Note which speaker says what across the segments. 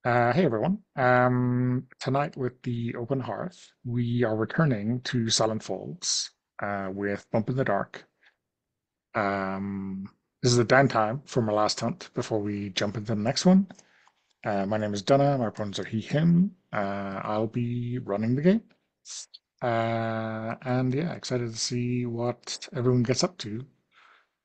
Speaker 1: Hey everyone. Tonight with the open hearth, we are returning to Silent Falls with Bump in the Dark. Um, this is the downtime from our last hunt before we jump into the next one. My name is Dunna. My pronouns are he, him. I'll be running the game. And yeah, excited to see what everyone gets up to.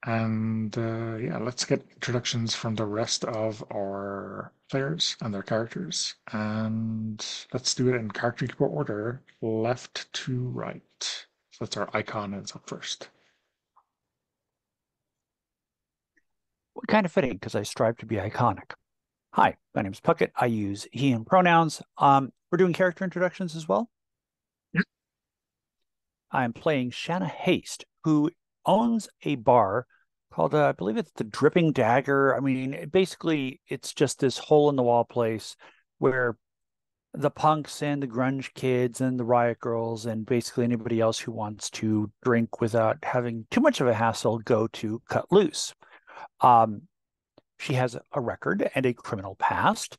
Speaker 1: And yeah, let's get introductions from the rest of our players and their characters. And let's do it in character keeper order, left to right. So that's our icon is up first.
Speaker 2: Kind of fitting because I strive to be iconic. Hi, my name is Puckett. I use he, him pronouns. We're doing character introductions as well.
Speaker 1: Yep.
Speaker 2: I'm playing Shanna Haste, who owns a bar called, I believe it's the Dripping Dagger. I mean, basically, it's just this hole in the wall place where the punks and the grunge kids and the riot girls and basically anybody else who wants to drink without having too much of a hassle go to cut loose. Um, She has a record and a criminal past.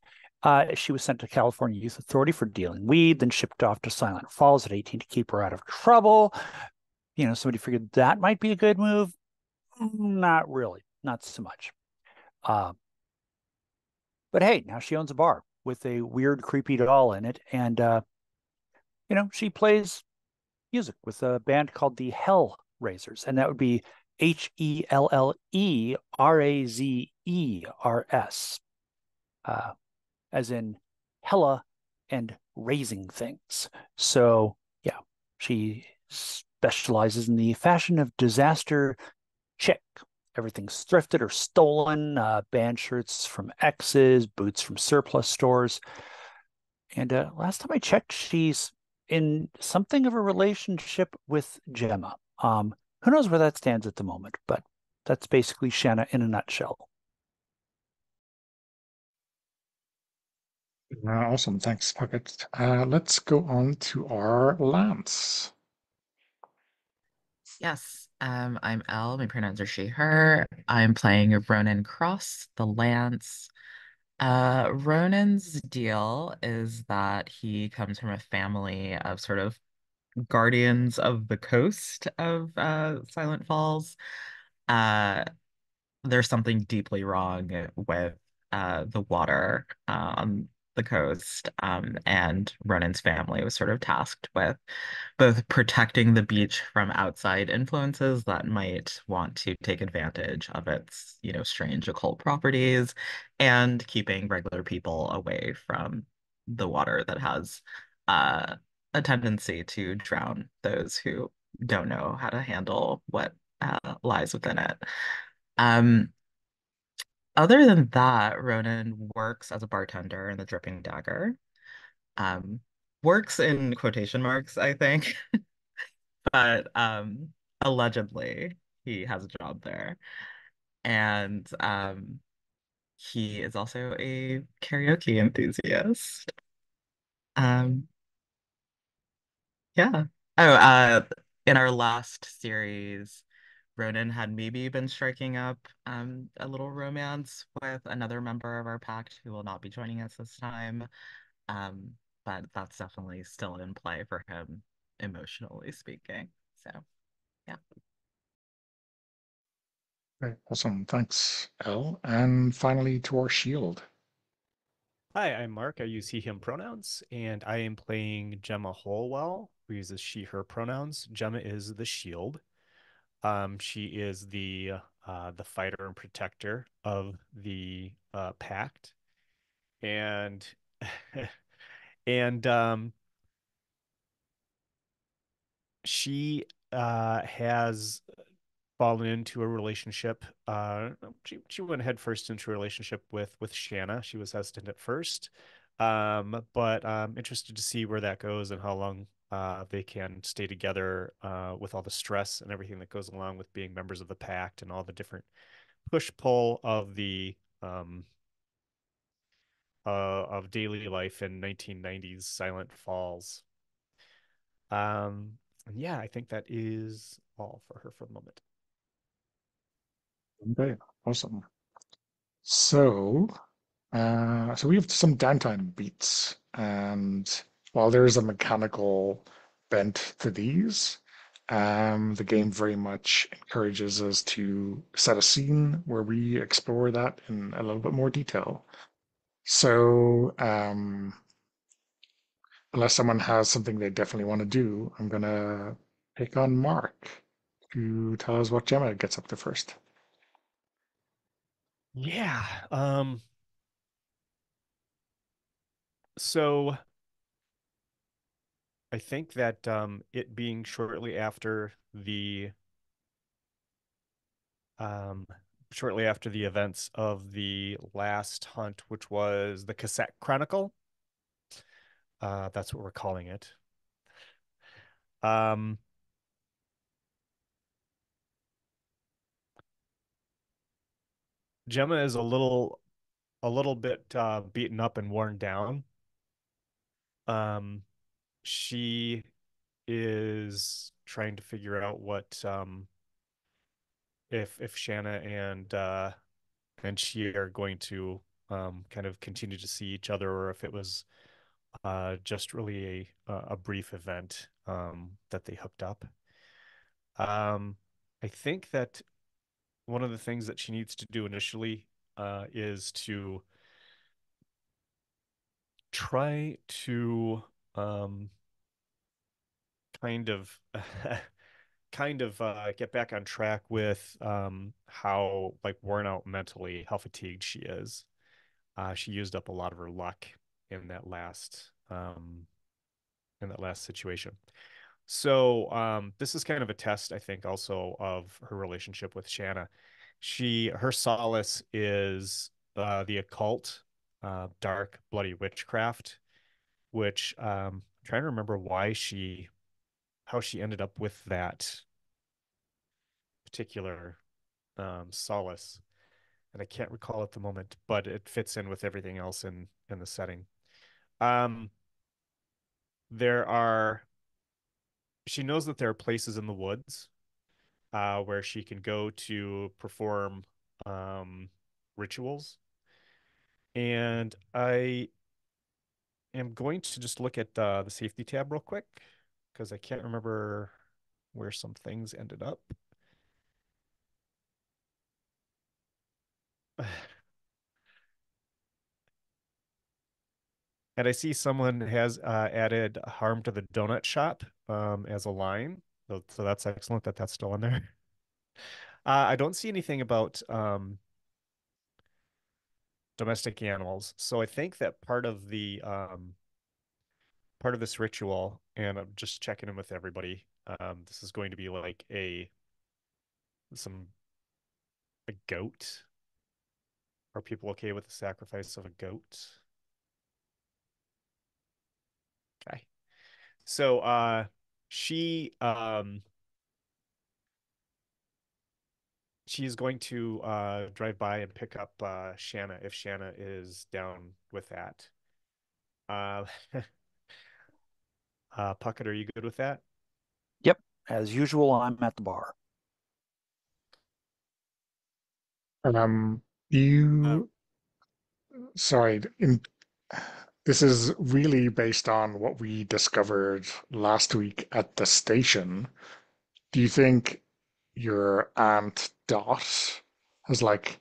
Speaker 2: She was sent to California Youth Authority for dealing weed, then shipped off to Silent Falls at 18 to keep her out of trouble. Somebody figured that might be a good move. Not really, not so much. Uh, but hey, now she owns a bar with a weird, creepy doll in it. And, she plays music with a band called the Hell Raisers. And that would be HELLERAZERS. As in Hella and raising things. So, yeah, she specializes in the fashion of disaster chick. Everything's thrifted or stolen, band shirts from exes, boots from surplus stores. And last time I checked, she's in something of a relationship with Gemma. Who knows where that stands at the moment, but that's basically Shanna in a nutshell.
Speaker 1: Awesome. Thanks, Puckett. Let's go on to our Lance.
Speaker 3: Yes, I'm Elle. My pronouns are she, her. I'm playing Ronan Cross, the Lance. Ronan's deal is that he comes from a family of sort of guardians of the coast of Silent Falls. Uh, there's something deeply wrong with the water on the coast, and Ronan's family was sort of tasked with both protecting the beach from outside influences that might want to take advantage of its, strange occult properties and keeping regular people away from the water that has uh, a tendency to drown those who don't know how to handle what lies within it. Um, Other than that, Ronan works as a bartender in the Dripping Dagger. Um, Works in quotation marks, I think, but allegedly he has a job there. And he is also a karaoke enthusiast. Um, yeah. Oh, in our last series, Ronan had maybe been striking up a little romance with another member of our pact who will not be joining us this time. Um, but that's definitely still in play for him, emotionally speaking. So, yeah.
Speaker 1: Okay, awesome. Thanks, Elle. And finally to our shield.
Speaker 4: Hi, I'm Mark. I use he, him pronouns, and I am playing Gemma Holwell, who uses she, her pronouns. Gemma is the shield. She is the fighter and protector of the pact, and and she has fallen into a relationship. She went head first into a relationship with Shanna. She was hesitant at first, but I'm interested to see where that goes and how long they can stay together with all the stress and everything that goes along with being members of the pact and all the different push pull of the of daily life in 1990s Silent Falls. And yeah, I think that is all for her for the moment.
Speaker 1: Okay, awesome. So, So we have some downtime beats, and while there is a mechanical bent to these, the game very much encourages us to set a scene where we explore that in a little bit more detail. So, unless someone has something they definitely want to do, I'm gonna pick on Mark to tell us what Gemma gets up to first.
Speaker 4: Yeah. So I think that it being um, shortly after the events of the last hunt, which was the Cassette Chronicle. That's what we're calling it. Um, Gemma is a little bit beaten up and worn down. Um, she is trying to figure out what if Shanna and she are going to kind of continue to see each other, or if it was just really a brief event that they hooked up. Um, I think that one of the things that she needs to do initially is to try to um, kind of get back on track with how like worn out mentally, how fatigued she is. She used up a lot of her luck in in that last situation. So this is kind of a test, I think, also of her relationship with Shanna. Her solace is the occult, dark, bloody witchcraft, which I'm trying to remember how she ended up with that particular solace, and I can't recall at the moment, but it fits in with everything else in the setting. Um, there are she knows that there are places in the woods where she can go to perform um, rituals. And I am going to just look at the safety tab real quick because I can't remember where some things ended up. And I see someone has added harm to the donut shop as a line. So that's excellent that that's still in there. I don't see anything about domestic animals. So I think that part of this ritual, and I'm just checking in with everybody. This is going to be like some a goat. Are people okay with the sacrifice of a goat? Okay. So she she is going to drive by and pick up Shanna if Shanna is down with that. Uh Puckett, are you good with that?
Speaker 2: Yep. As usual, I'm at the bar.
Speaker 1: Um,
Speaker 4: Uh,
Speaker 1: you, sorry, this is really based on what we discovered last week at the station. Do you think your aunt Dot has like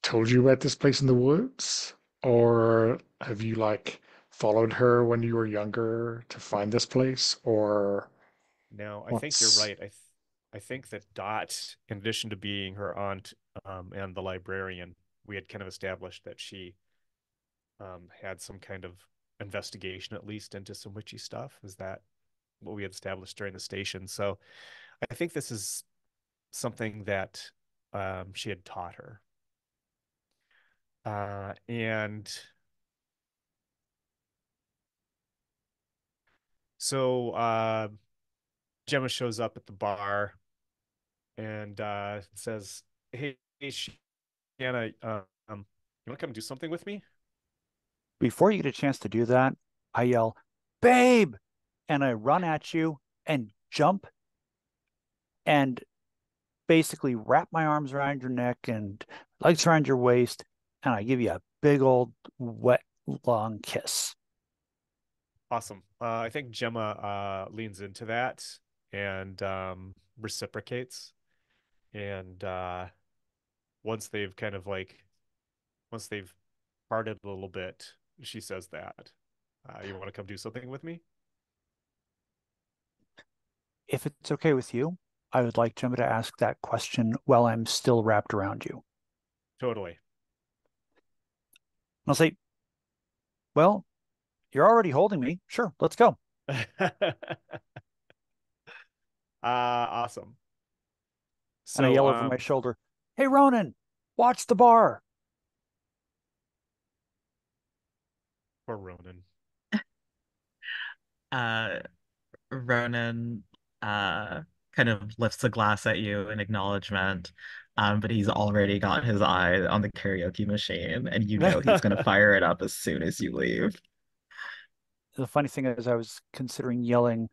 Speaker 1: told you about this place in the woods? Or have you like followed her when you were younger to find this place? Or
Speaker 4: no, I think you're
Speaker 1: what's
Speaker 4: right. I think that Dot, in addition to being her aunt and the librarian, we had kind of established that she had some kind of investigation at least into some witchy stuff. Is that what we had established during the station? So I think this is something that she had taught her. And so Gemma shows up at the bar and says, "Hey, Shanna, you want to come do something with me?"
Speaker 2: Before you get a chance to do that, I yell, "Babe!" And I run at you and jump and basically wrap my arms around your neck and legs around your waist. And I give you a big old wet long kiss.
Speaker 4: Awesome. I think Gemma leans into that and reciprocates. And once they've kind of like once they've parted a little bit, she says that. You want to come do something with me?
Speaker 2: If it's okay with you, I would like Gemma to ask that question while I'm still wrapped around you.
Speaker 4: Totally.
Speaker 2: I'll say, well, you're already holding me. Sure, let's go.
Speaker 4: Awesome.
Speaker 2: And I
Speaker 4: So
Speaker 2: yell over my shoulder, hey, Ronan, watch the bar.
Speaker 4: poor Ronan.
Speaker 3: Uh, Ronan kind of lifts a glass at you in acknowledgement, but he's already got his eye on the karaoke machine, and you know he's gonna fire it up as soon as you leave.
Speaker 2: The funny thing is, I was considering yelling,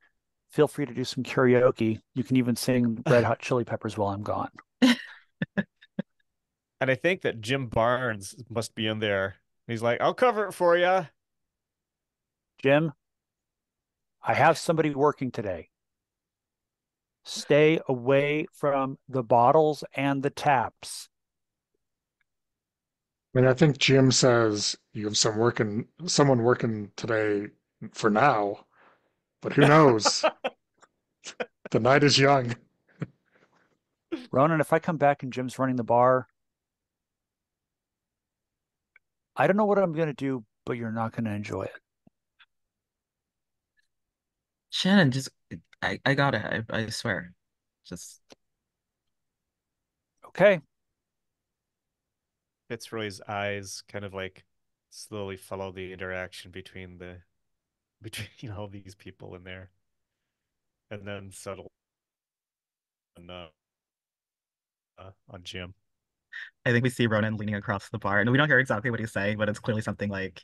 Speaker 2: feel free to do some karaoke. You can even sing Red Hot Chili Peppers while I'm gone.
Speaker 4: And I think that Jim Barnes must be in there. He's like, I'll cover it for you.
Speaker 2: Jim, I have somebody working today. Stay away from the bottles and the taps.
Speaker 1: I mean, I think Jim says you have someone working today for now, but who knows? The night is young.
Speaker 2: Ronan, if I come back and Jim's running the bar, I don't know what I'm going to do, but you're not going to enjoy it.
Speaker 3: Shannon, just I got it. I swear. Just
Speaker 2: Okay.
Speaker 4: Fitzroy's eyes kind of like slowly follow the interaction between all these people in there, and then settle on Jim.
Speaker 3: I think we see Ronan leaning across the bar, and we don't hear exactly what he's saying, but it's clearly something like,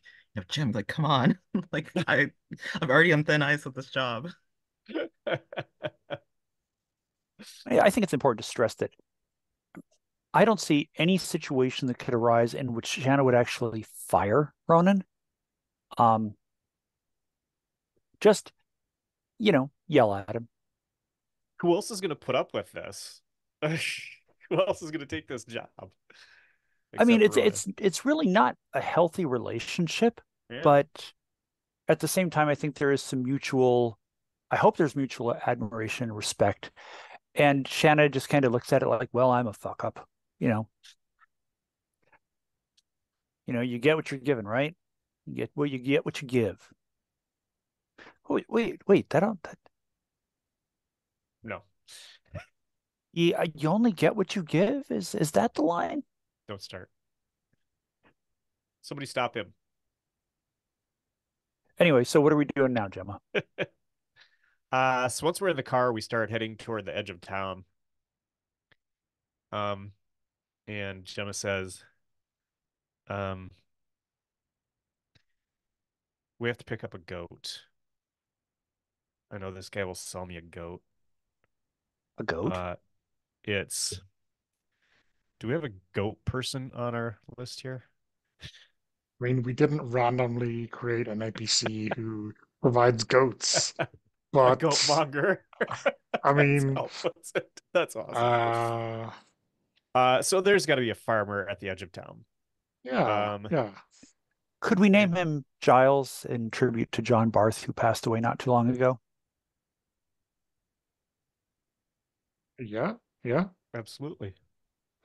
Speaker 3: Jim, like, come on. Like I'm already on thin ice with this job.
Speaker 2: I think it's important to stress that I don't see any situation that could arise in which Shanna would actually fire Ronan. Um, just, yell at him.
Speaker 4: Who else is going to put up with this? Who else is going to take this job?
Speaker 2: I mean,
Speaker 4: Except
Speaker 2: it's really not a healthy relationship,
Speaker 4: Yeah.
Speaker 2: but at the same time, I think there is some mutual. I hope there's mutual admiration and respect. And Shanna just kind of looks at it like, well, I'm a fuck up. You get what you're given, right? You get what you give. Wait,
Speaker 4: No,
Speaker 2: you only get what you give? Is that the line?
Speaker 4: don't start. Somebody stop him.
Speaker 2: Anyway, so what are we doing now, Gemma?
Speaker 4: So once we're in the car, we start heading toward the edge of town. And Gemma says, um, we have to pick up a goat. I know this guy will sell me a goat.
Speaker 2: A goat?
Speaker 4: It's. Do we have a goat person on our list here?
Speaker 1: I mean, we didn't randomly create an NPC who provides goats,
Speaker 4: A
Speaker 1: but
Speaker 4: goat monger.
Speaker 1: I
Speaker 4: That's
Speaker 1: mean,
Speaker 4: how it puts it. That's awesome. So there's got to be a farmer at the edge of town.
Speaker 1: yeah, yeah.
Speaker 2: Could we name him Giles in tribute to John Barth, who passed away not too long ago?
Speaker 1: Yeah, yeah.
Speaker 4: Absolutely.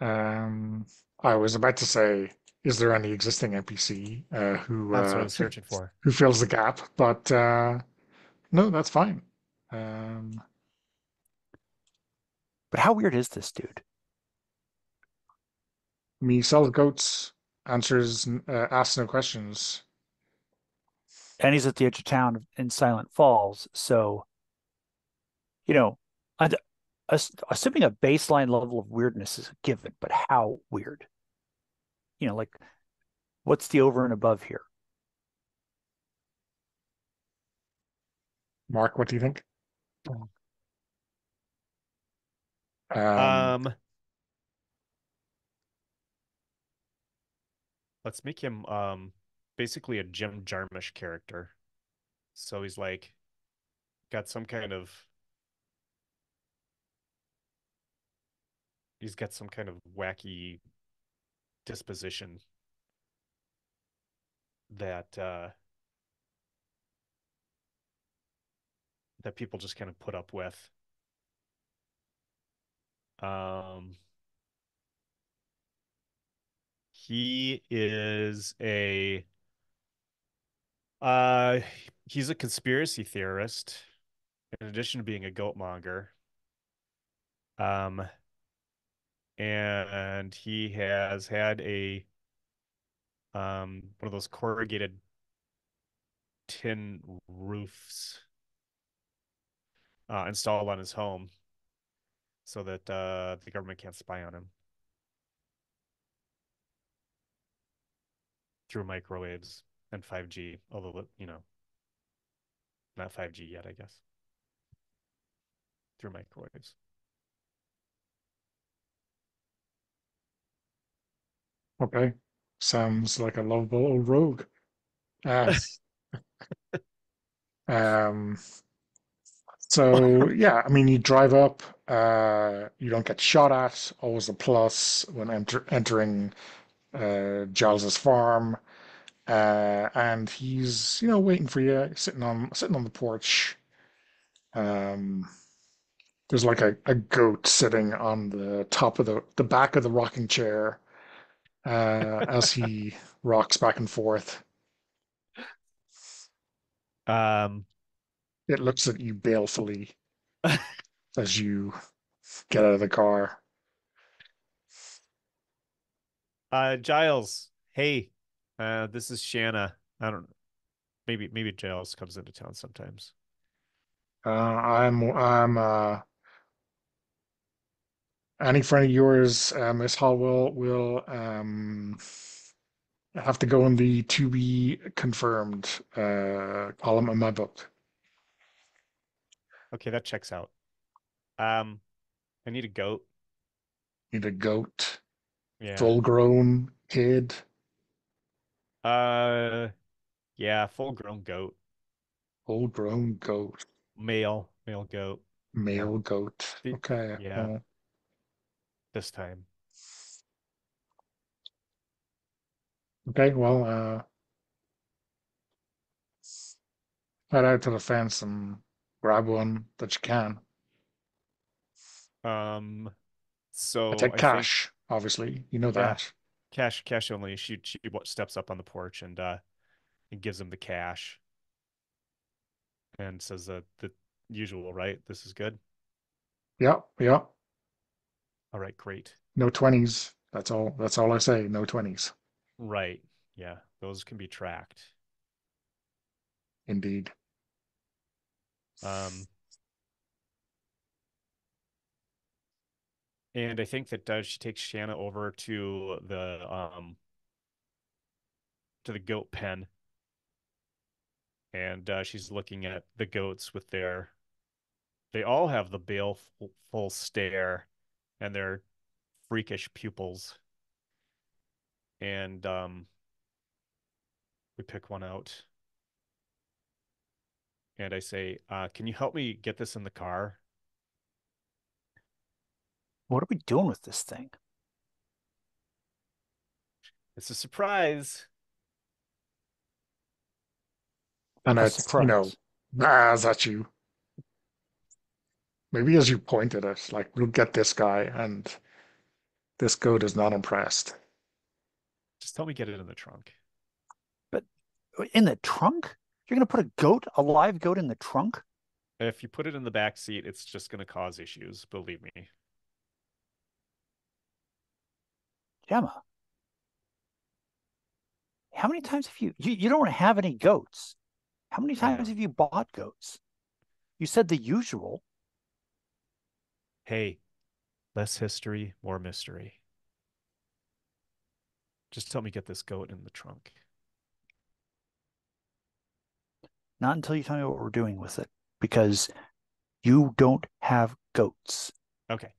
Speaker 1: I was about to say, is there any existing NPC
Speaker 4: That's what I was searching for.
Speaker 1: who fills the gap? But no, that's fine. Um,
Speaker 2: But how weird is this dude?
Speaker 1: me sells goats, asks no questions.
Speaker 2: And he's at the edge of town in Silent Falls, so you know, I, assuming a baseline level of weirdness is a given, but how weird? Like what's the over and above here?
Speaker 1: Mark, what do you think? Um,
Speaker 4: Um, let's make him basically a Jim Jarmusch character. So he's like got some kind of he's got some kind of wacky disposition that that people just kind of put up with. Um, he is a uh he's a conspiracy theorist in addition to being a goat monger. Um, and he has had a one of those corrugated tin roofs installed on his home so that the government can't spy on him through microwaves and 5G, although, not 5G yet, I guess, through microwaves.
Speaker 1: Okay. Sounds like a lovable old rogue. Uh, um, so yeah, I mean, you drive up, you don't get shot at, always a plus when entering Giles's farm. And he's, waiting for you, sitting on the porch. Um, there's like a goat sitting on the top of the back of the rocking chair, as he rocks back and forth.
Speaker 4: Um,
Speaker 1: It looks at you balefully as you get out of the car.
Speaker 4: Giles, hey, this is Shanna. I don't know. Maybe Giles comes into town sometimes.
Speaker 1: I'm any friend of yours, Miss Hallwell, will have to go in the to be confirmed column in my book.
Speaker 4: Okay, that checks out. Um, I need a goat.
Speaker 1: Need a goat,
Speaker 4: Yeah.
Speaker 1: full grown kid,
Speaker 4: Uh, yeah, full grown goat.
Speaker 1: full grown goat,
Speaker 4: Male goat.
Speaker 1: male goat.
Speaker 4: The,
Speaker 1: Okay.
Speaker 4: yeah, this time.
Speaker 1: Okay. Well, head out to the fence and grab one that you can.
Speaker 4: Um,
Speaker 1: I
Speaker 4: so
Speaker 1: take
Speaker 4: I think,
Speaker 1: cash, obviously. You know
Speaker 4: yeah,
Speaker 1: that.
Speaker 4: cash only. She steps up on the porch and gives him the cash and says the usual, right? This is good.
Speaker 1: Yeah, yeah.
Speaker 4: All right, great.
Speaker 1: No 20s. That's all. That's all I say. No 20s.
Speaker 4: Right. Yeah, those can be tracked.
Speaker 1: Indeed.
Speaker 4: Um, and I think that she takes Shanna over to the goat pen, and she's looking at the goats with their. They all have the baleful stare, and their freakish pupils. And we pick one out, and I say, "Can you help me get this in the car?"
Speaker 2: What are we doing with this thing?
Speaker 4: It's a surprise.
Speaker 1: And
Speaker 2: A
Speaker 1: it's,
Speaker 2: surprise.
Speaker 1: baz at you. Maybe as you point at it, like, look at this guy, and this goat is not impressed.
Speaker 4: Just help me get it in the trunk.
Speaker 2: But in the trunk? You're going to put a live goat in the trunk?
Speaker 4: If you put it in the back seat, it's just going to cause issues. Believe me.
Speaker 2: Gemma, how many times have you don't have any goats? How many
Speaker 4: I
Speaker 2: times
Speaker 4: know.
Speaker 2: have you bought goats? You said the usual.
Speaker 4: Hey, less history, more mystery. Just help me get this goat in the trunk.
Speaker 2: Not until you tell me what we're doing with it, because you don't have goats.
Speaker 4: Okay.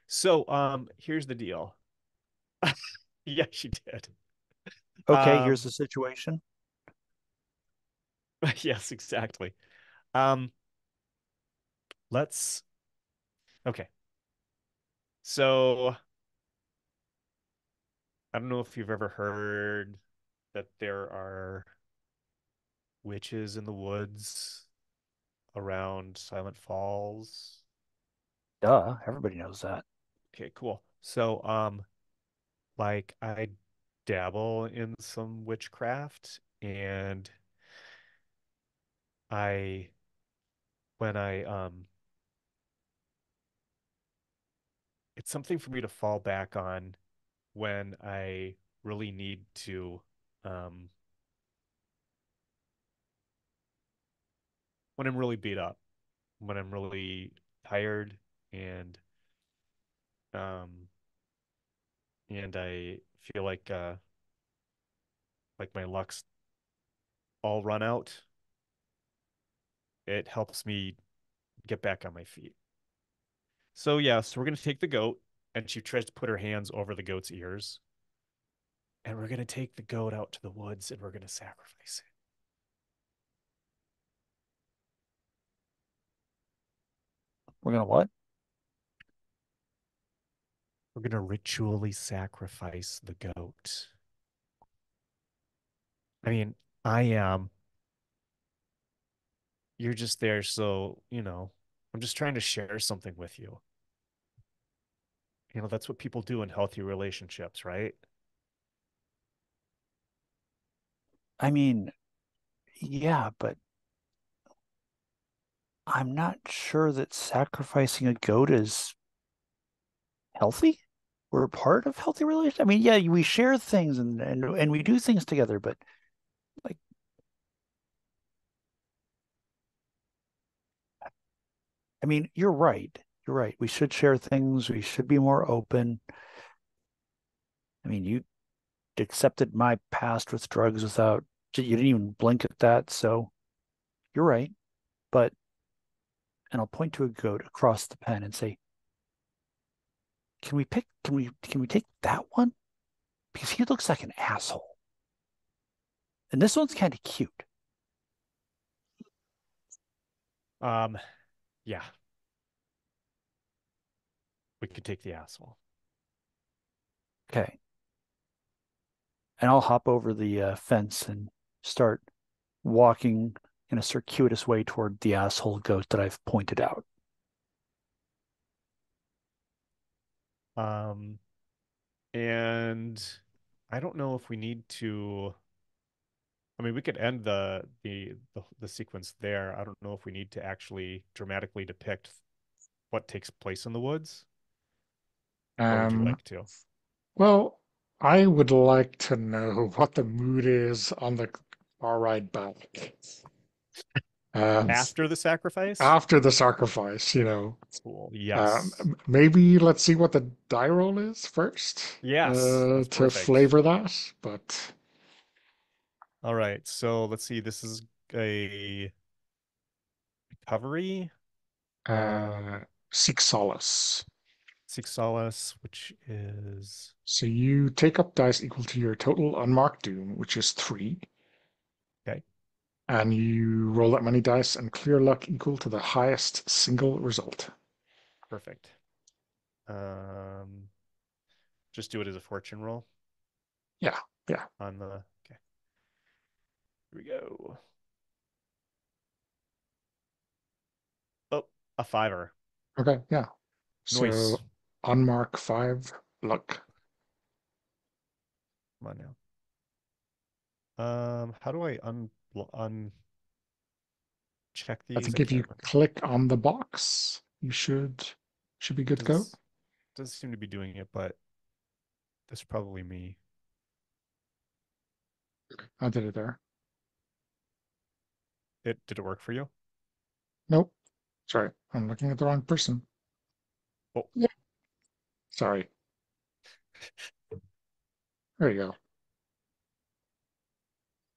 Speaker 4: So, here's the deal. Yeah, she did.
Speaker 2: Okay, here's the situation.
Speaker 4: Yes, exactly. Um, let's okay. So I don't know if you've ever heard that there are witches in the woods around Silent Falls.
Speaker 2: Duh, everybody knows that.
Speaker 4: Okay, cool. So, like I dabble in some witchcraft, and I when I it's something for me to fall back on when I really need to um when I'm really beat up, when I'm really tired and um and I feel like my luck's all run out. It helps me get back on my feet. So yeah, so we're gonna take the goat, and she tries to put her hands over the goat's ears, and we're gonna take the goat out to the woods, and we're gonna sacrifice it.
Speaker 2: We're gonna what?
Speaker 4: We're gonna ritually sacrifice the goat. I mean, I am. You're just there, so I'm just trying to share something with you. That's what people do in healthy relationships, right?
Speaker 2: I mean, yeah, but I'm not sure that sacrificing a goat is healthy. We're a part of healthy relations. I mean, yeah, we share things and we do things together, but like, I mean, you're right. You're right. We should share things. We should be more open. I mean, you accepted my past with drugs without, you didn't even blink at that. So you're right. But, and I'll point to a goat across the pen and say, can we take that one? Because he looks like an asshole. And this one's kind of cute.
Speaker 4: Um, yeah, we could take the asshole.
Speaker 2: Okay. And I'll hop over the fence and start walking in a circuitous way toward the asshole goat that I've pointed out.
Speaker 4: Um, and I don't know if we need to. I mean, we could end the sequence there. I don't know if we need to actually dramatically depict what takes place in the woods, or would you
Speaker 1: Um,
Speaker 4: like to?
Speaker 1: well, I would like to know what the mood is on the car ride back. Um,
Speaker 4: After the sacrifice?
Speaker 1: after the sacrifice,
Speaker 4: Cool. Yes.
Speaker 1: maybe let's see what the die roll is first,
Speaker 4: Yes. That's
Speaker 1: to
Speaker 4: perfect.
Speaker 1: flavor that. But
Speaker 4: All right. So let's see. This is a recovery.
Speaker 1: uh, seek solace.
Speaker 4: Six solace, which is
Speaker 1: So you take up dice equal to your total unmarked doom, which is 3,
Speaker 4: okay.
Speaker 1: and you roll that many dice and clear luck equal to the highest single result.
Speaker 4: Perfect. Um, just do it as a fortune roll
Speaker 1: Yeah, yeah.
Speaker 4: on the. Okay. Here we go. Oh, a fiver.
Speaker 1: Okay, yeah.
Speaker 4: Noise.
Speaker 1: So unmark 5 luck.
Speaker 4: Come on now. How do I uncheck
Speaker 1: I
Speaker 4: these?
Speaker 1: think
Speaker 4: I
Speaker 1: if
Speaker 4: can't
Speaker 1: you
Speaker 4: remember.
Speaker 1: click on the box, you should be good to go.
Speaker 4: Doesn't seem to be doing it, but that's probably me.
Speaker 1: I did it there.
Speaker 4: It did it work for you?
Speaker 1: Nope. Sorry, I'm looking at the wrong person.
Speaker 4: Oh,
Speaker 1: Yeah. Sorry. There you go.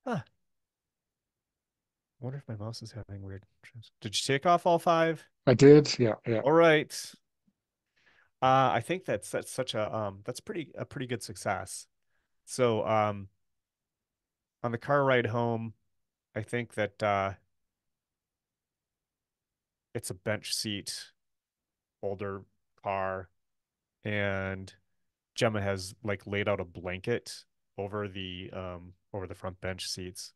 Speaker 4: huh. I wonder if my mouse is having weird trips. Did you take off all five?
Speaker 1: I did. Yeah, yeah.
Speaker 4: All right. I think that's such a pretty good success. So on the car ride home, I think that it's a bench seat, older car, and Gemma has like laid out a blanket over the front bench seats.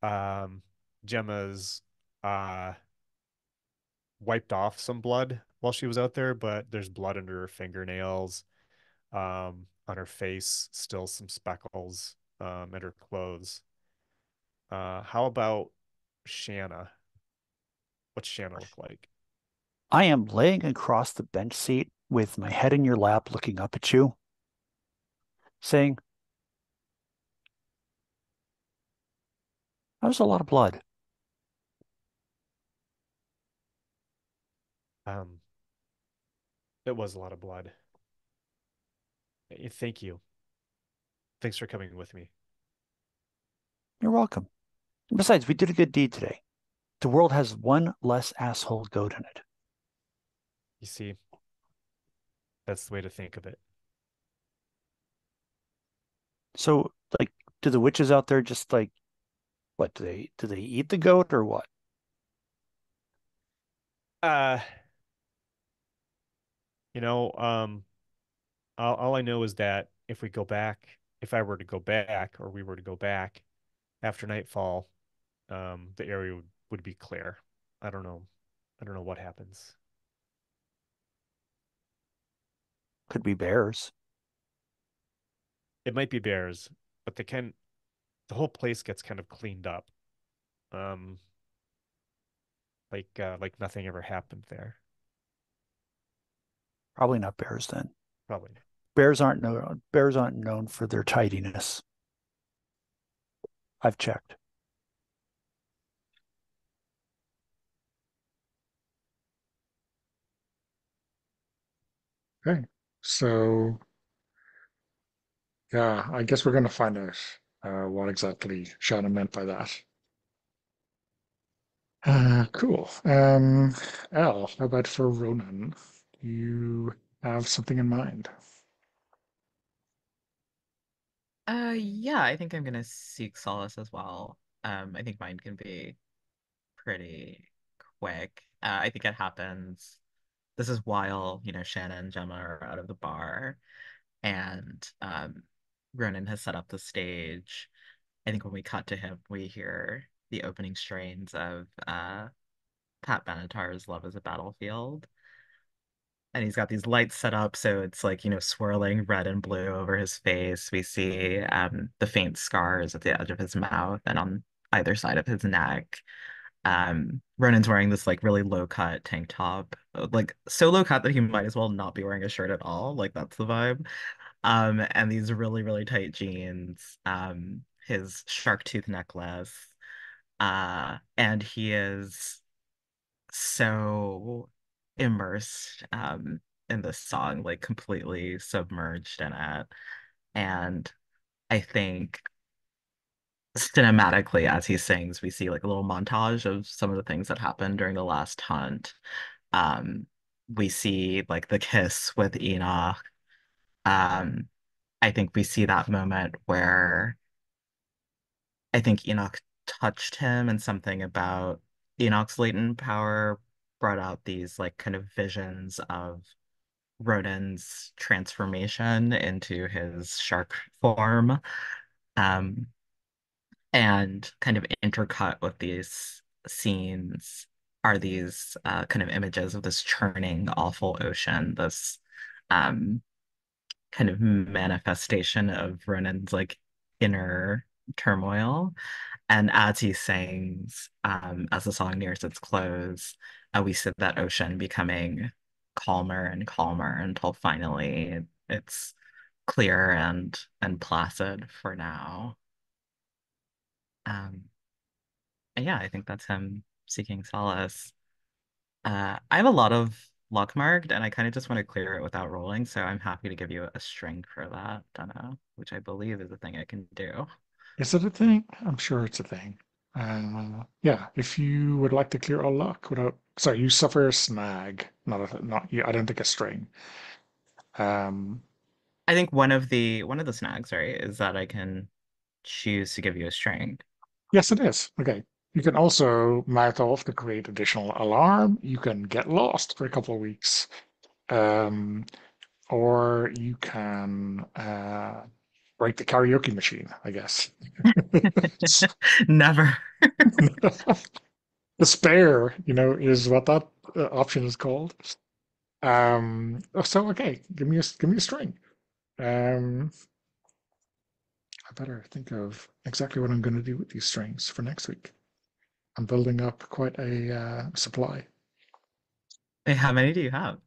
Speaker 4: Um, Gemma's uh wiped off some blood while she was out there, but there's blood under her fingernails, on her face, still some speckles, and her clothes. How about Shanna? What's Shanna look like?
Speaker 2: I am laying across the bench seat with my head in your lap, looking up at you, saying, that was a lot of blood.
Speaker 4: Um, it was a lot of blood. Thank you. Thanks for coming with me.
Speaker 2: You're welcome. Besides, we did a good deed today. The world has one less asshole goat in it.
Speaker 4: You see, that's the way to think of it.
Speaker 2: So, like, do the witches out there just like what do they eat the goat or what?
Speaker 4: Uh, you know, all I know is that if I were to go back, or we were to go back after nightfall, the area would be clear. I don't know. I don't know what happens.
Speaker 2: Could be bears.
Speaker 4: It might be bears, but the whole place gets kind of cleaned up. Um, like nothing ever happened there.
Speaker 2: Probably not bears then.
Speaker 4: Probably not.
Speaker 2: Bears aren't known for their tidiness. I've checked.
Speaker 1: Okay. So, yeah, I guess we're going to find out what exactly Shannon meant by that. Cool. Al, how about for Ronan? Do you have something in mind?
Speaker 3: Yeah, I think I'm gonna seek solace as well. I think mine can be pretty quick. I think it happens. This is while, Shanna and Gemma are out of the bar, and Ronan has set up the stage. I think when we cut to him, we hear the opening strains of Pat Benatar's Love is a Battlefield. And he's got these lights set up, so it's like, swirling red and blue over his face. We see the faint scars at the edge of his mouth and on either side of his neck. Ronan's wearing this like really low cut tank top, like so low cut that he might as well not be wearing a shirt at all. Like that's the vibe. And these really, really tight jeans, his shark tooth necklace, and he is so immersed in this song, like completely submerged in it. And I think cinematically, as he sings, we see like a little montage of some of the things that happened during the last hunt. Um, we see like the kiss with Enoch. Um, I think we see that moment where I think Enoch touched him, and something about Enoch's latent power brought out these like kind of visions of Rodin's transformation into his shark form. Um, and kind of intercut with these scenes are these kind of images of this churning, awful ocean, this um, kind of manifestation of Ronan's like inner turmoil. And as he sings, as the song nears its close, we see that ocean becoming calmer and calmer until finally it's clear and placid for now. Um, and yeah, I think that's him seeking solace. I have a lot of luck marked, and I kind of just want to clear it without rolling, so I'm happy to give you a string for that, Dunno, which I believe is a thing I can do.
Speaker 1: Is it a thing? I'm sure it's a thing. Yeah, if you would like to clear all luck without, sorry, you suffer a snag, not you. I don't think a string. Um,
Speaker 3: I think one of the snags, right, is that I can choose to give you a string.
Speaker 1: Yes, it is. Okay. You can also mouth off to create additional alarm. You can get lost for a couple of weeks. Um, or you can break the karaoke machine, I guess.
Speaker 3: Never.
Speaker 1: Despair, is what that option is called. So okay, give me a string. Um, I better think of exactly what I'm going to do with these strings for next week. I'm building up quite a supply.
Speaker 3: Hey, how many do you have?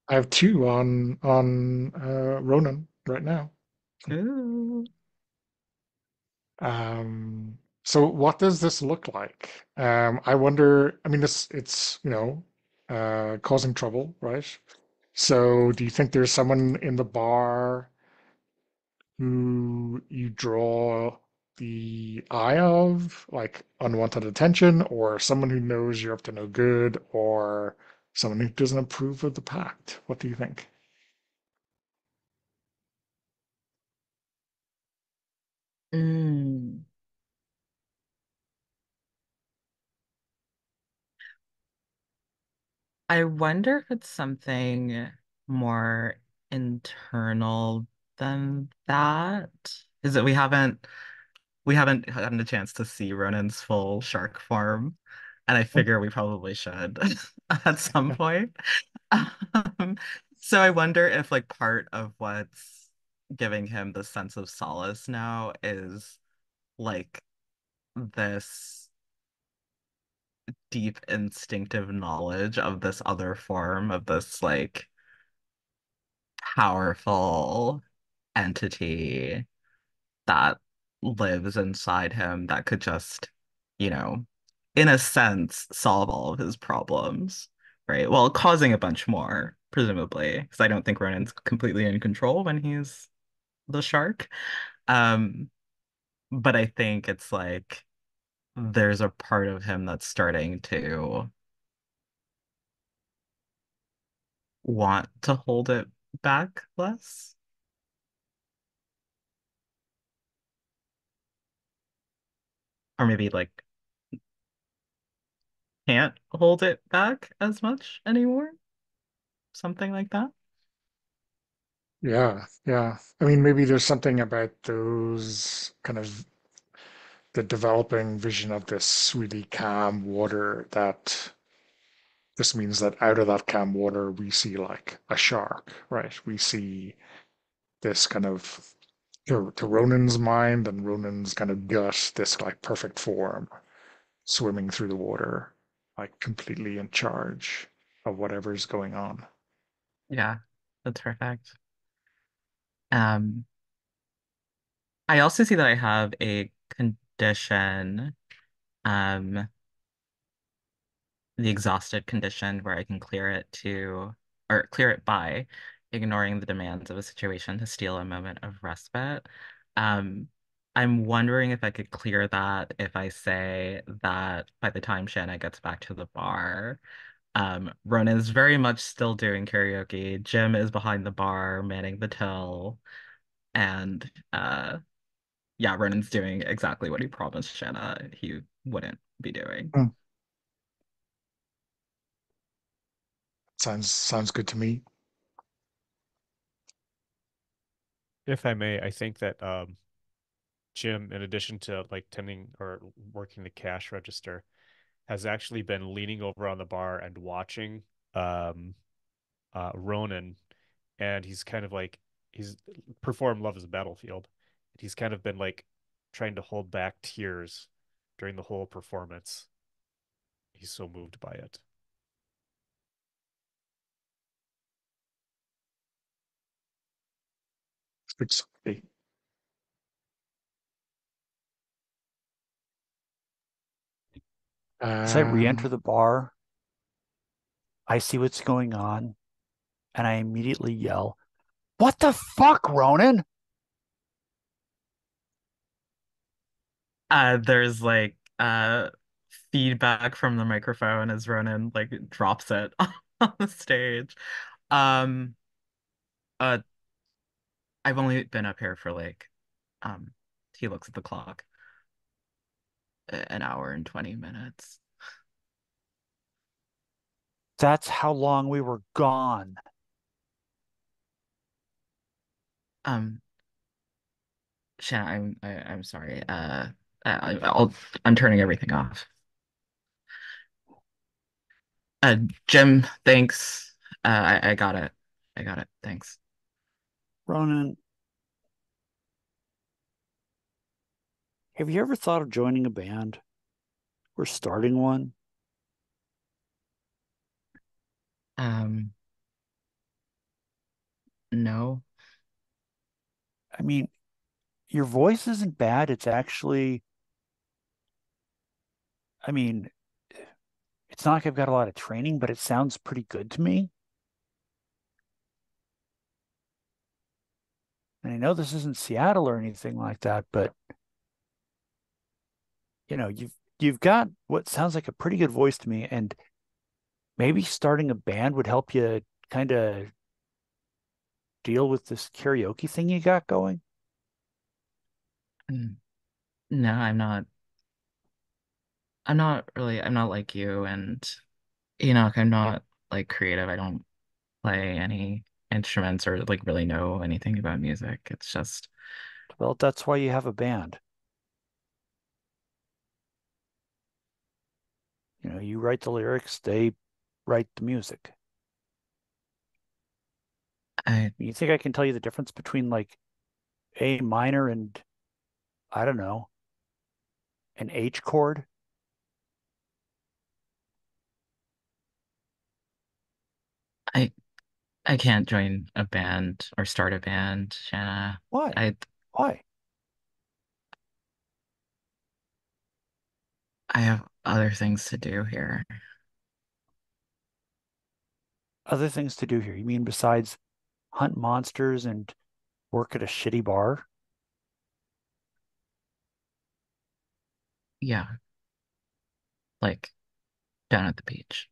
Speaker 1: I have two on Ronan right now.
Speaker 3: Ooh.
Speaker 1: So what does this look like? I wonder. I mean, it's causing trouble, right? So do you think there's someone in the bar who you draw the eye of, like unwanted attention, or someone who knows you're up to no good, or someone who doesn't approve of the pact? What do you think?
Speaker 3: Mm. I wonder if it's something more internal than that. Is it we haven't gotten a chance to see Ronan's full shark form, and I figure we probably should at some point. Um, so I wonder if like part of what's giving him the sense of solace now is like this deep instinctive knowledge of this other form of this like powerful entity that lives inside him that could just, you know, in a sense, solve all of his problems, right? Well, causing a bunch more, presumably, because I don't think Ronan's completely in control when he's the shark. Um, but I think it's like there's a part of him that's starting to want to hold it back less, or maybe like can't hold it back as much anymore, something like that.
Speaker 1: Yeah, yeah. I mean, maybe there's something about those kind of the developing vision of this really calm water that this means that out of that calm water we see like a shark, right? We see this kind of to Ronan's mind and Ronan's kind of gut, this like perfect form swimming through the water, like completely in charge of whatever's going on.
Speaker 3: Yeah, that's perfect. Um, I also see that I have a condition, um, the exhausted condition where I can clear it to, or clear it by ignoring the demands of a situation to steal a moment of respite. Um, I'm wondering if I could clear that if I say that by the time Shanna gets back to the bar, Ronan is very much still doing karaoke. Jim is behind the bar, manning the till, and yeah, Ronan's doing exactly what he promised Shanna he wouldn't be doing.
Speaker 1: Hmm. Sounds good to me.
Speaker 4: If I may, I think that Jim, in addition to like tending or working the cash register, has actually been leaning over on the bar and watching um Ronan, and he's kind of like he's performed Love is a Battlefield. He's kind of been like trying to hold back tears during the whole performance. He's so moved by it.
Speaker 1: Exactly.
Speaker 2: As I re-enter
Speaker 1: Um,
Speaker 2: the bar, I see what's going on, and I immediately yell, "What the fuck, Ronan?"
Speaker 3: There's like feedback from the microphone as Ronan like drops it on the stage. Um, uh, I've only been up here for like um he looks at the clock. An hour and 20 minutes.
Speaker 2: That's how long we were gone.
Speaker 3: Shanna, I'm sorry. I'm turning everything off. Jim, thanks. I got it. I got it. Thanks.
Speaker 2: Ronan, have you ever thought of joining a band or starting one?
Speaker 3: No.
Speaker 2: I mean, your voice isn't bad. It's actually, I mean, it's not like I've got a lot of training, but it sounds pretty good to me. And I know this isn't Seattle or anything like that, but you've got what sounds like a pretty good voice to me, and maybe starting a band would help you kind of deal with this karaoke thing you got going.
Speaker 3: Mm, No, I'm not. I'm not really. I'm not like you, and I'm not like creative. I don't play any instruments or like really know anything about music. It's just
Speaker 2: Well, that's why you have a band. You write the lyrics, they write the music.
Speaker 3: I
Speaker 2: You think I can tell you the difference between like A minor and, I don't know, an H chord?
Speaker 3: I I can't join a band or start a band, Shanna.
Speaker 2: Why?
Speaker 3: I
Speaker 2: Why?
Speaker 3: I have other things to do here.
Speaker 2: Other things to do here. You mean besides hunt monsters and work at a shitty bar?
Speaker 3: Yeah, like down at the beach.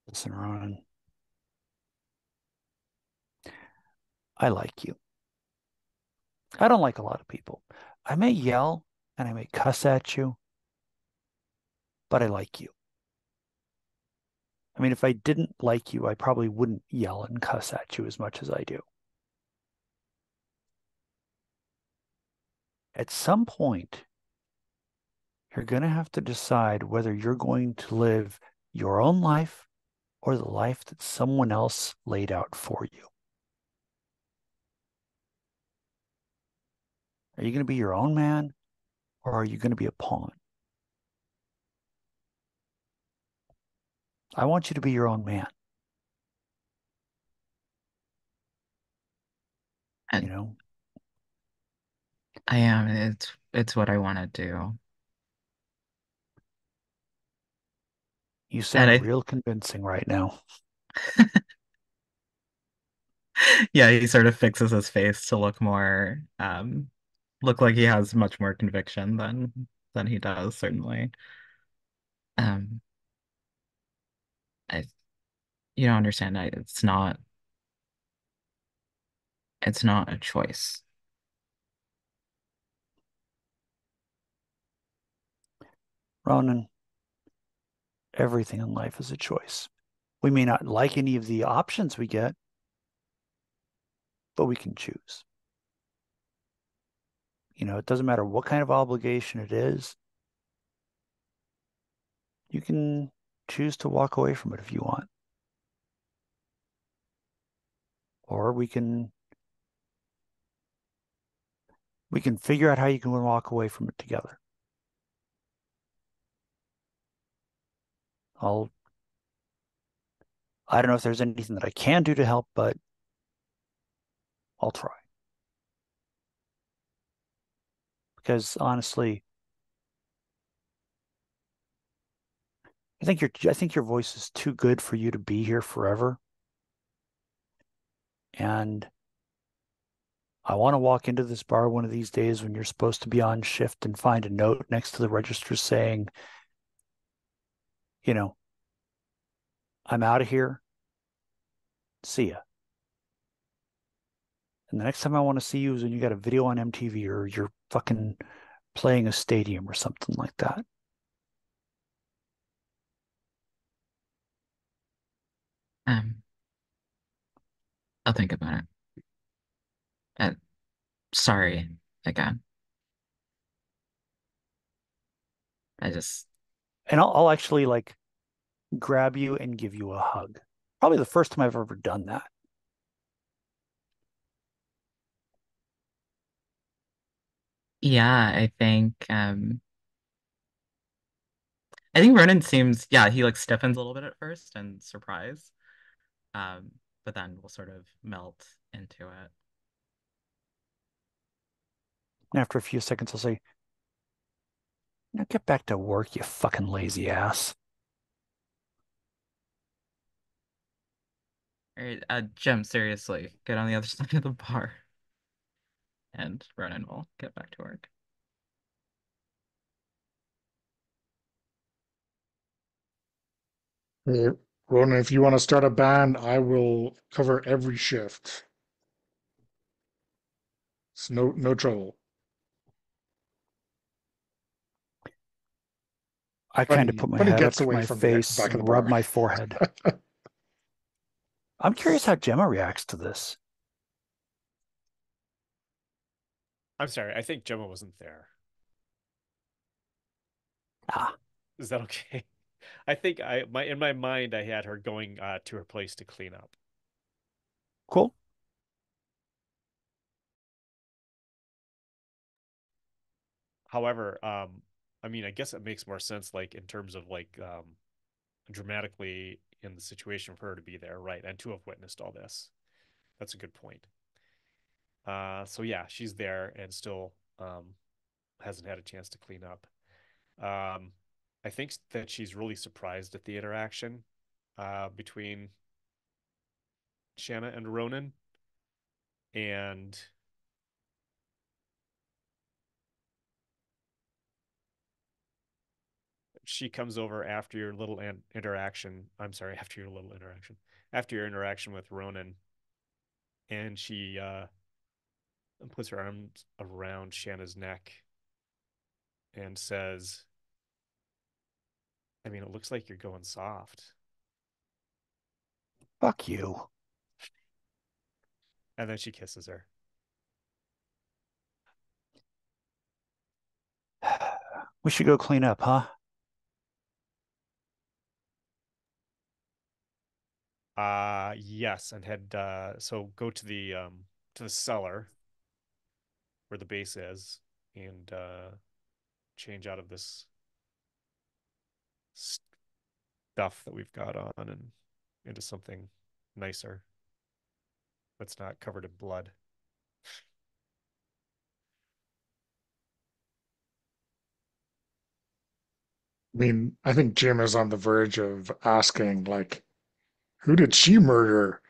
Speaker 2: Listen, Ronan, I like you. I don't like a lot of people. I may yell and I may cuss at you, but I like you. I mean, if I didn't like you, I probably wouldn't yell and cuss at you as much as I do. At some point, you're going to have to decide whether you're going to live your own life or the life that someone else laid out for you. Are you going to be your own man or are you going to be a pawn? I want you to be your own man, you
Speaker 3: And
Speaker 2: know?
Speaker 3: I am. It's what I want to do.
Speaker 2: You
Speaker 3: And
Speaker 2: sound real convincing right now.
Speaker 3: yeah, he sort of fixes his face to look like he has much more conviction than he does, certainly. Um, I You don't understand. It's not a choice.
Speaker 2: Ronan, everything in life is a choice. We may not like any of the options we get, but we can choose. It doesn't matter what kind of obligation it is. You can choose to walk away from it if you want. Or we can figure out how you can walk away from it together. I don't know if there's anything that I can do to help, but I'll try. Because honestly, I think your voice is too good for you to be here forever. And I want to walk into this bar one of these days when you're supposed to be on shift and find a note next to the register saying, you know, I'm out of here. See ya. And the next time I want to see you is when you got a video on MTV or you're fucking playing a stadium or something like that.
Speaker 3: Um, I'll think about it. Uh, Sorry again. I just,
Speaker 2: And I'll actually like grab you and give you a hug. Probably the first time I've ever done that.
Speaker 3: yeah, I think Ronan seems, yeah, he like stiffens a little bit at first and surprise. Um, but then we'll sort of melt into it.
Speaker 2: And after a few seconds, I'll say, now get back to work, you fucking lazy ass.
Speaker 3: All right, Jim, seriously, get on the other side of the bar, and Ronan will get back to work.
Speaker 1: Hey, Ronan, if you want to start a band, I will cover every shift. It's no trouble.
Speaker 2: I kind of put my
Speaker 1: When he
Speaker 2: head up
Speaker 1: gets
Speaker 2: to
Speaker 1: away
Speaker 2: my
Speaker 1: from the
Speaker 2: face
Speaker 1: back of the
Speaker 2: and rub
Speaker 1: bar.
Speaker 2: my forehead. I'm curious how Gemma reacts to this.
Speaker 4: I'm sorry. I think Gemma wasn't there.
Speaker 2: Ah,
Speaker 4: Is that okay? I think in my mind I had her going to her place to clean up.
Speaker 2: cool.
Speaker 4: However, I mean, I guess it makes more sense, like in terms of like dramatically in the situation for her to be there, right, and to have witnessed all this. That's a good point. So yeah, she's there and still hasn't had a chance to clean up. Um, I think that she's really surprised at the interaction between Shanna and Ronan, and she comes over after your little interaction. I'm sorry, after your little interaction, after your interaction with Ronan, and she puts her arms around Shanna's neck and says, I mean, it looks like you're going soft.
Speaker 2: Fuck you.
Speaker 4: And then she kisses her.
Speaker 2: We should go clean up, huh?
Speaker 4: Yes, and head so go to the cellar where the base is and change out of this stuff that we've got on and into something nicer that's not covered in blood.
Speaker 1: I mean, I think Jim is on the verge of asking, like, who did she murder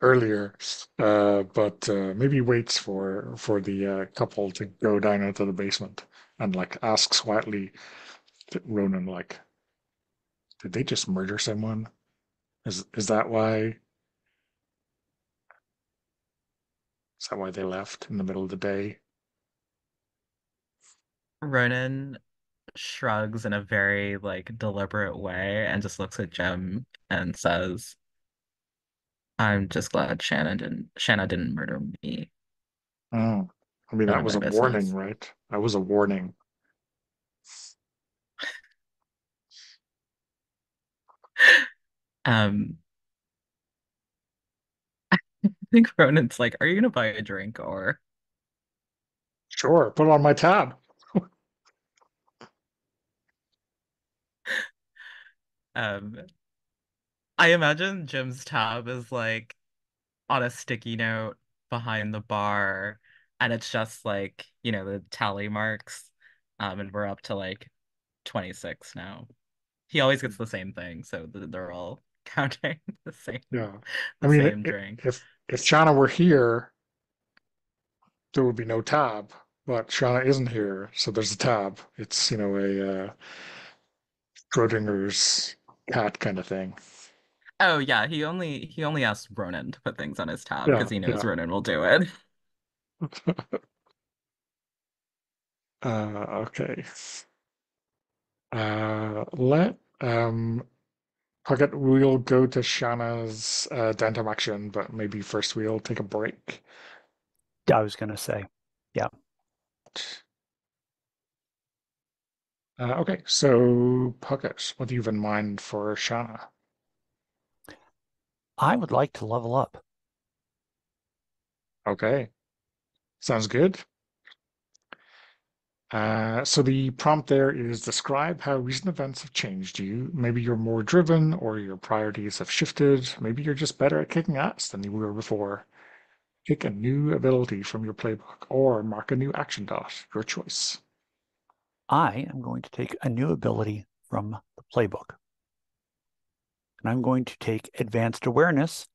Speaker 1: earlier? But maybe waits for the couple to go down into the basement and like asks quietly to Ronan, like, did they just murder someone? Is that why? Is that why they left in the middle of the day?
Speaker 3: Ronan shrugs in a very like deliberate way and just looks at Jim and says, I'm just glad Shanna didn't murder me.
Speaker 1: Oh, I mean,
Speaker 3: None
Speaker 1: that
Speaker 3: of
Speaker 1: was
Speaker 3: my
Speaker 1: a warning,
Speaker 3: business.
Speaker 1: right? That was a warning.
Speaker 3: Um, I think Ronan's like, are you gonna buy a drink or
Speaker 1: Sure, put it on my tab.
Speaker 3: um I imagine Jim's tab is like on a sticky note behind the bar and it's just like, the tally marks. And we're up to like 26 now. He always gets the same thing, so they're all counting the same
Speaker 1: Yeah. I
Speaker 3: the
Speaker 1: mean,
Speaker 3: same drink.
Speaker 1: if Shauna were here, there would be no tab, but Shauna isn't here, so there's a tab. It's, a Schrodinger's cat kind of thing.
Speaker 3: Oh yeah, he only asks Ronan to put things on his tab
Speaker 1: Yeah,
Speaker 3: because he knows
Speaker 1: yeah.
Speaker 3: Ronan will do it.
Speaker 1: Okay. Let Puckett, we'll go to Shanna's Dentum action, but maybe first we'll take a break.
Speaker 2: I was going to say, yeah.
Speaker 1: Okay, so Puckett, what do you have in mind for Shanna?
Speaker 2: I would like to level up.
Speaker 1: Okay, sounds good. So the prompt there is describe how recent events have changed you. Maybe you're more driven or your priorities have shifted. Maybe you're just better at kicking ass than you were before. Pick a new ability from your playbook or mark a new action dot, your choice.
Speaker 2: I am going to take a new ability from the playbook. And I'm going to take advanced awareness.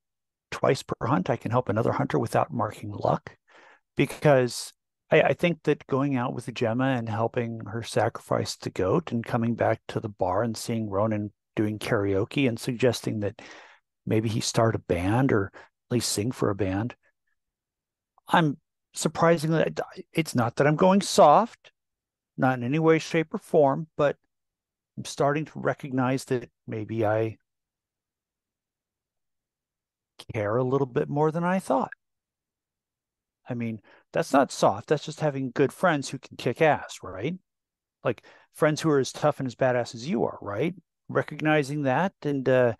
Speaker 2: Twice per hunt, I can help another hunter without marking luck, because I think that going out with Gemma and helping her sacrifice the goat and coming back to the bar and seeing Ronan doing karaoke and suggesting that maybe he start a band or at least sing for a band. I'm surprisingly, it's not that I'm going soft, not in any way, shape, or form, but I'm starting to recognize that maybe I care a little bit more than I thought. I mean, that's not soft. That's just having good friends who can kick ass, right? Like friends who are as tough and as badass as you are, right? Recognizing that and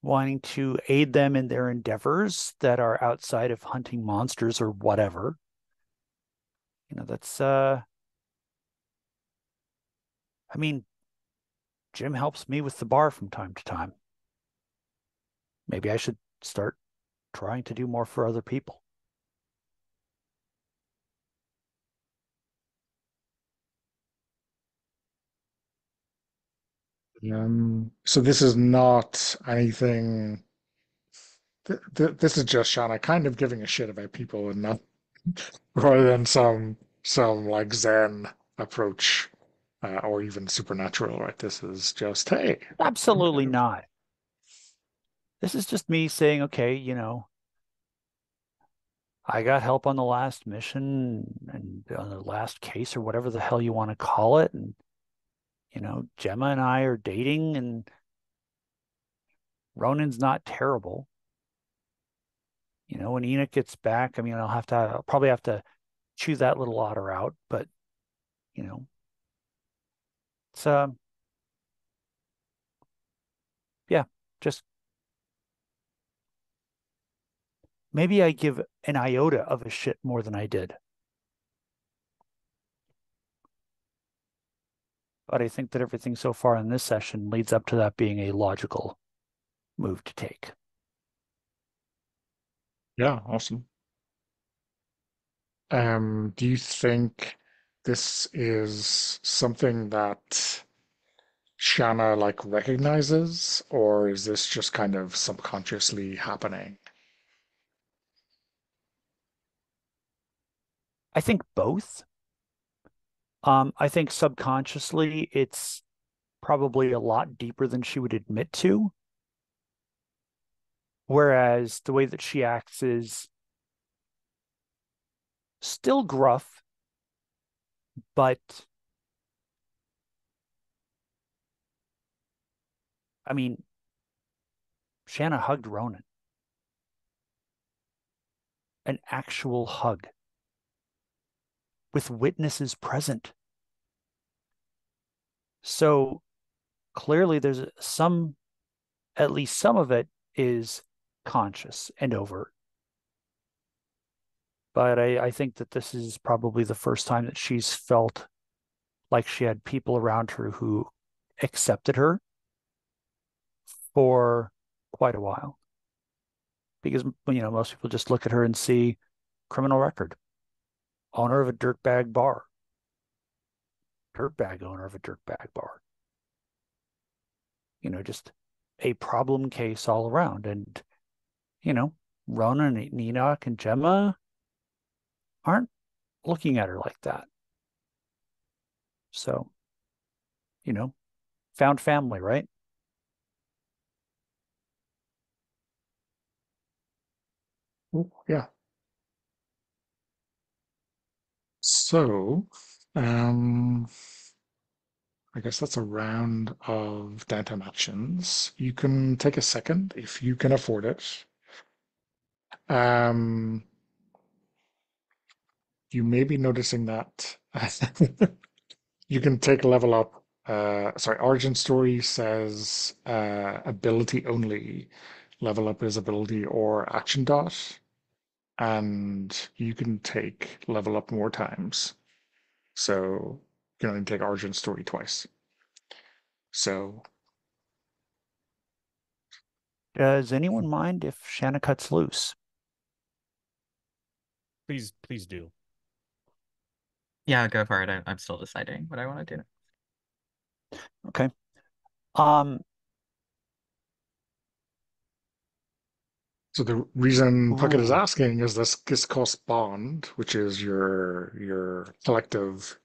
Speaker 2: wanting to aid them in their endeavors that are outside of hunting monsters or whatever. That's I mean, Jim helps me with the bar from time to time. Maybe I should start trying to do more for other people.
Speaker 1: So this is not anything. This is just Shanna kind of giving a shit about people and not rather than some like Zen approach or even supernatural, right? This is just hey,
Speaker 2: Absolutely not. This is just me saying, okay, I got help on the last mission and on the last case or whatever the hell you want to call it. And, Gemma and I are dating and Ronan's not terrible. When Enoch gets back, I mean, I'll probably have to chew that little otter out, but, you know, it's, yeah, just maybe I give an iota of a shit more than I did. But I think that everything so far in this session leads up to that being a logical move to take.
Speaker 1: Yeah, awesome. Do you think this is something that Shanna like recognizes, or is this just kind of subconsciously happening?
Speaker 2: I think both. I think subconsciously it's probably a lot deeper than she would admit to. Whereas the way that she acts is still gruff, but I mean, Shanna hugged Ronan, an actual hug with witnesses present. So clearly there's at least some of it is conscious and overt. But I think that this is probably the first time that she's felt like she had people around her who accepted her for quite a while. Because, most people just look at her and see criminal record, owner of a dirtbag bar, dirtbag owner of a dirtbag bar. Just a problem case all around. And, Ronan and Enoch and Gemma aren't looking at her like that. So, found family, right?
Speaker 1: Oh, yeah. So, I guess that's a round of downtime actions. You can take a second if you can afford it. Um, you may be noticing that you can take level up. Sorry, Origin Story says ability only. Level up is ability or action dot, and you can take level up more times. So you can only take Origin Story twice. So
Speaker 2: Does anyone mind if Shanna cuts loose?
Speaker 4: Please do.
Speaker 3: Yeah, go for it. I'm still deciding what I want to do.
Speaker 2: Okay. Um,
Speaker 1: So the reason Puckett is
Speaker 2: ooh.
Speaker 1: asking is this costs bond, which is your collective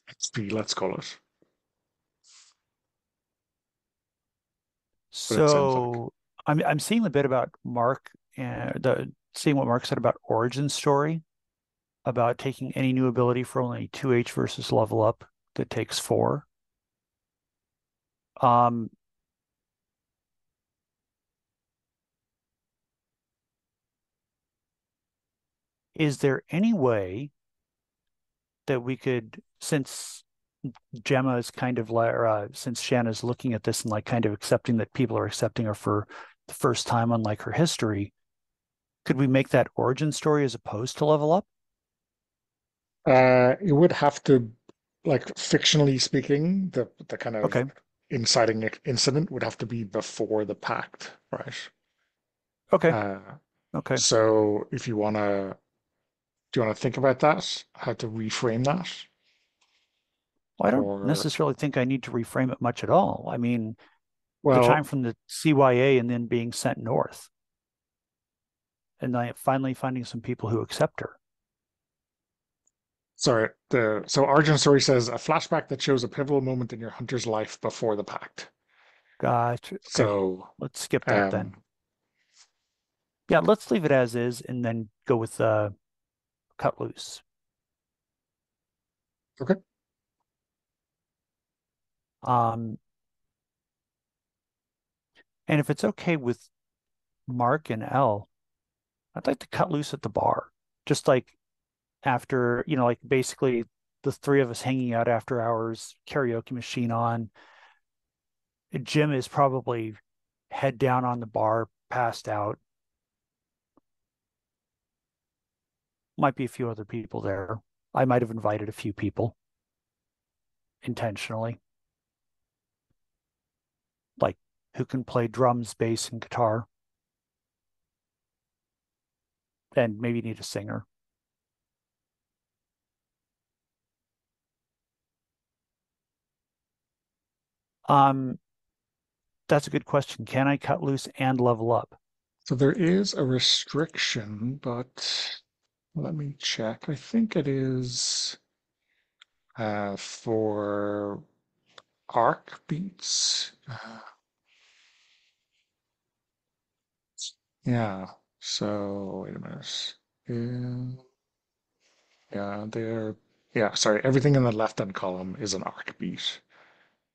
Speaker 1: XP, let's call it. What it sounds like.
Speaker 2: So I'm seeing the bit about Mark and the seeing what Mark said about Origin Story, about taking any new ability for only 2H versus level up that takes 4. Um, is there any way that we could, since Gemma is kind of like, since Shanna's looking at this and like kind of accepting that people are accepting her for the first time, unlike her history, could we make that origin story as opposed to level up?
Speaker 1: It would have to, like fictionally speaking, the kind of
Speaker 2: Okay.
Speaker 1: inciting incident would have to be before the pact, right?
Speaker 2: Okay.
Speaker 1: Uh,
Speaker 2: Okay.
Speaker 1: so if you wanna, do you wanna think about that? How to reframe that?
Speaker 2: Well, I don't
Speaker 1: Or,
Speaker 2: necessarily think I need to reframe it much at all. I mean, the time
Speaker 1: well,
Speaker 2: from the CYA and then being sent north, and I finally finding some people who accept her.
Speaker 1: sorry, so Origin Story says a flashback that shows a pivotal moment in your hunter's life before the pact.
Speaker 2: Gotcha. Okay.
Speaker 1: So,
Speaker 2: Let's skip that then.
Speaker 1: um,
Speaker 2: Yeah, let's leave it as is and then go with cut loose.
Speaker 1: okay.
Speaker 2: Um, and if it's okay with Mark and L, I'd like to cut loose at the bar. Just like after, like basically the three of us hanging out after hours, karaoke machine on. Jim is probably head down on the bar, passed out. Might be a few other people there. I might have invited a few people intentionally, like who can play drums, bass, and guitar, and maybe need a singer. Um, that's a good question. Can I cut loose and level up?
Speaker 1: So there is a restriction, but let me check. I think it is for arc beats. Yeah. So wait a minute. Uh, yeah, they're yeah, sorry. Everything in the left-hand column is an arc beat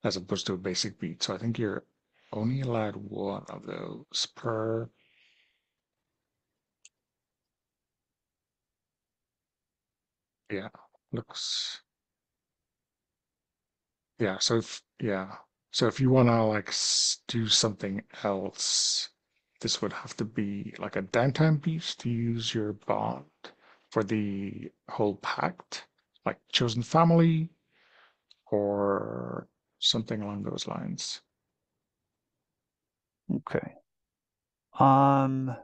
Speaker 1: as opposed to a basic beat. So I think you're only allowed one of those per. Yeah, looks. Yeah, so if you want to like do something else, this would have to be like a downtime piece to use your bond for the whole pact, like chosen family or something along those lines.
Speaker 2: Okay. Um,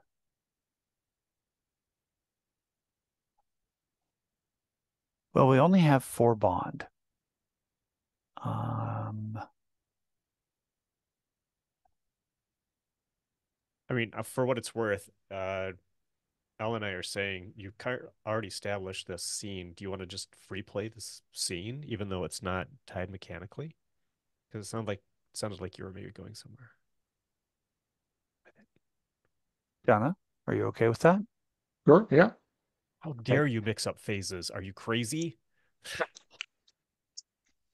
Speaker 2: well, we only have 4 bond. Um,
Speaker 4: I mean, for what it's worth, Elle and I are saying you already established this scene. Do you want to just free play this scene, even though it's not tied mechanically? Because it sounded like you were maybe going somewhere.
Speaker 2: Donna, are you okay with that?
Speaker 1: Sure, yeah.
Speaker 4: How dare you mix up phases? Are you crazy?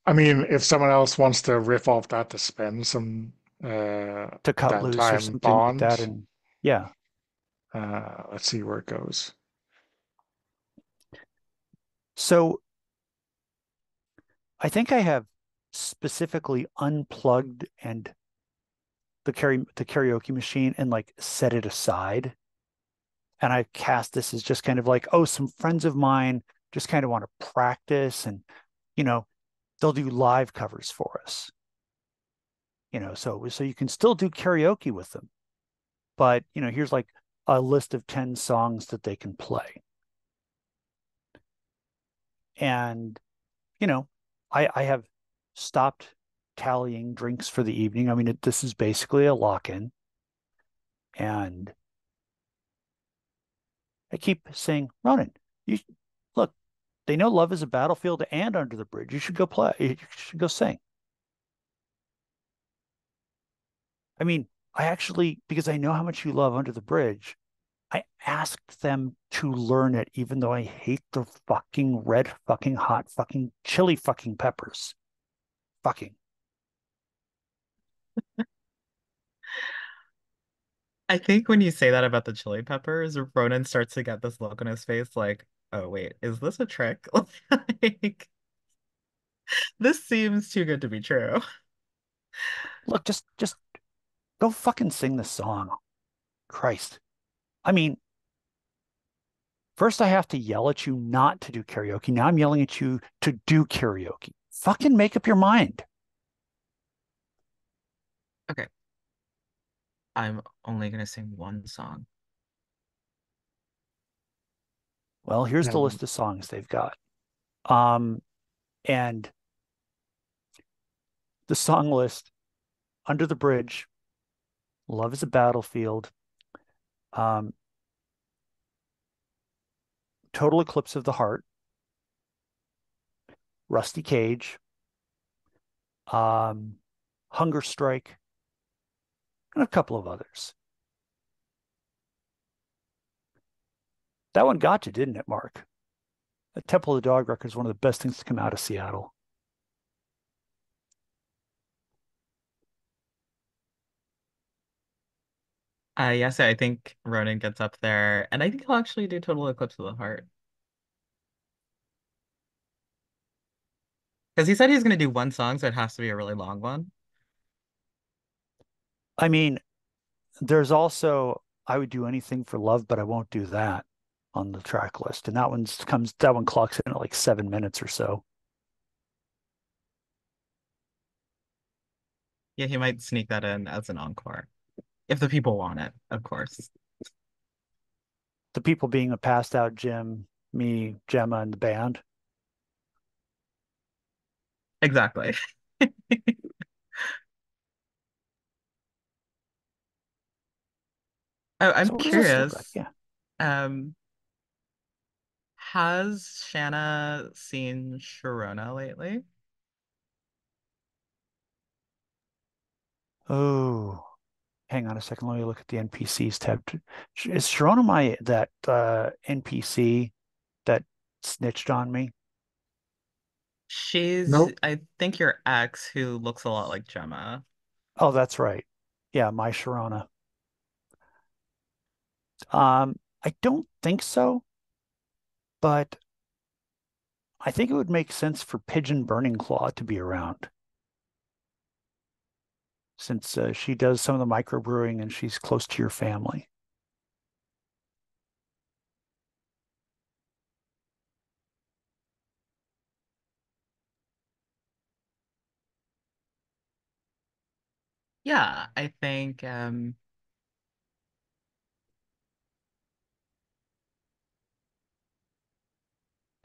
Speaker 1: I mean, if someone else wants to riff off that to spend some
Speaker 2: To cut loose or
Speaker 1: downtime
Speaker 2: something like that.
Speaker 1: bond,
Speaker 2: And yeah.
Speaker 1: let's see where it goes.
Speaker 2: So I think I have specifically unplugged and the karaoke machine and like set it aside. And I cast this as just kind of like, oh, some friends of mine just kind of want to practice, and you know, they'll do live covers for us. So you can still do karaoke with them, but here's like a list of 10 songs that they can play. And you know, I have stopped tallying drinks for the evening. I mean, this is basically a lock-in, and I keep saying, Ronan, you look, they know Love is a Battlefield and Under the Bridge. You should go play. You should go sing. I mean, I actually, because I know how much you love Under the Bridge, I asked them to learn it, even though I hate the fucking red fucking hot fucking chili fucking peppers. Fucking.
Speaker 3: I think when you say that about the chili peppers, Ronan starts to get this look on his face like, oh wait, is this a trick? Like, this seems too good to be true.
Speaker 2: Look, just go fucking sing the song. Christ. I mean, first I have to yell at you not to do karaoke. Now I'm yelling at you to do karaoke. Fucking make up your mind.
Speaker 3: Okay, I'm only gonna sing one song.
Speaker 2: Well, here's the
Speaker 1: Um,
Speaker 2: list of songs they've got. Um, and the song list: Under the Bridge, Love is a Battlefield, um, Total Eclipse of the Heart, Rusty Cage, um, Hunger Strike, and a couple of others. That one got you, didn't it, Mark? The Temple of the Dog record is one of the best things to come out of Seattle.
Speaker 3: Yes, I think Ronan gets up there, and I think he'll actually do Total Eclipse of the Heart. Because he said he's gonna do one song, so it has to be a really long one.
Speaker 2: I mean, there's also I would do anything for love, but I won't do that on the track list. And that one clocks in at like 7 minutes or so.
Speaker 3: Yeah, he might sneak that in as an encore. If the people want it, of course.
Speaker 2: The people being a passed out Jim, me, Gemma, and the band.
Speaker 3: Exactly. Oh, I'm
Speaker 2: So what does this look like?
Speaker 3: curious.
Speaker 2: Yeah.
Speaker 3: Um, has Shanna seen Sharona lately?
Speaker 2: Oh, hang on a second. Let me look at the NPCs tab. Is Sharona that NPC that snitched on me?
Speaker 3: She's,
Speaker 1: nope.
Speaker 3: I think, your ex who looks a lot like Gemma.
Speaker 2: Oh, that's right. Yeah, my Sharona. I don't think so, but I think it would make sense for Pigeon Burning Claw to be around since she does some of the microbrewing and she's close to your family.
Speaker 3: Yeah, I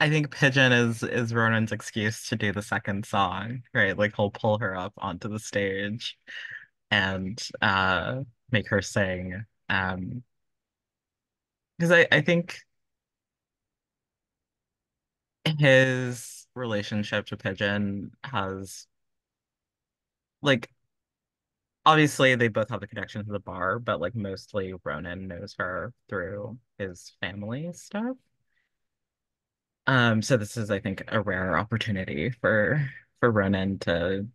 Speaker 3: think Pigeon is Ronan's excuse to do the second song, right? Like he'll pull her up onto the stage and make her sing. Because I think his relationship to Pigeon has like obviously they both have the connection to the bar, but like mostly Ronan knows her through his family stuff. So this is, I think, a rare opportunity for Ronan to,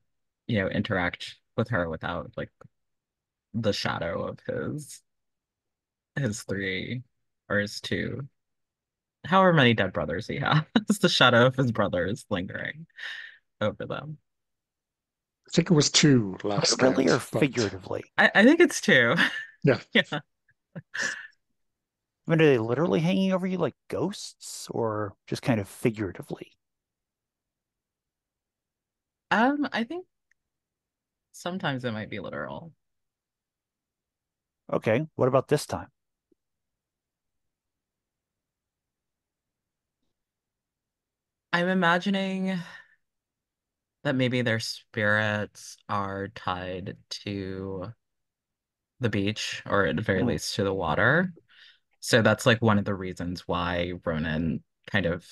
Speaker 3: interact with her without like the shadow of his three or his two, however many dead brothers he has, the shadow of his brothers lingering over them.
Speaker 1: I think it was two last
Speaker 2: Literally or
Speaker 1: count, but
Speaker 2: figuratively?
Speaker 3: I think it's two.
Speaker 1: yeah.
Speaker 3: Yeah.
Speaker 2: I mean, are they literally hanging over you like ghosts or just kind of figuratively?
Speaker 3: I think sometimes it might be literal.
Speaker 2: Okay, what about this time?
Speaker 3: I'm imagining that maybe their spirits are tied to the beach, or at the very
Speaker 2: Mm,
Speaker 3: least to the water. So that's like one of the reasons why Ronan kind of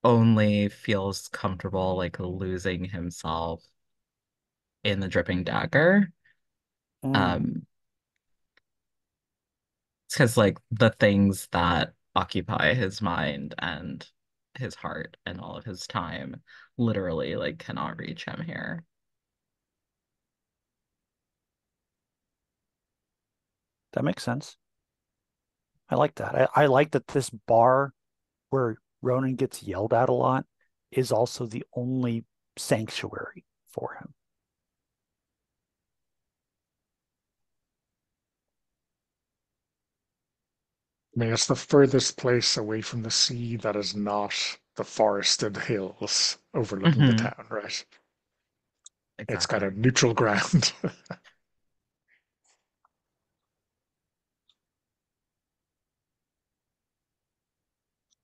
Speaker 3: only feels comfortable like losing himself in the dripping dagger.
Speaker 2: mm.
Speaker 3: Um, it's because like the things that occupy his mind and his heart and all of his time literally like cannot reach him here.
Speaker 2: That makes sense. I like that. I like that this bar where Ronan gets yelled at a lot is also the only sanctuary for him.
Speaker 1: I mean, it's the furthest place away from the sea that is not the forested hills overlooking the
Speaker 3: Hmm.
Speaker 1: town, right? It's kind
Speaker 3: Exactly.
Speaker 1: of neutral ground.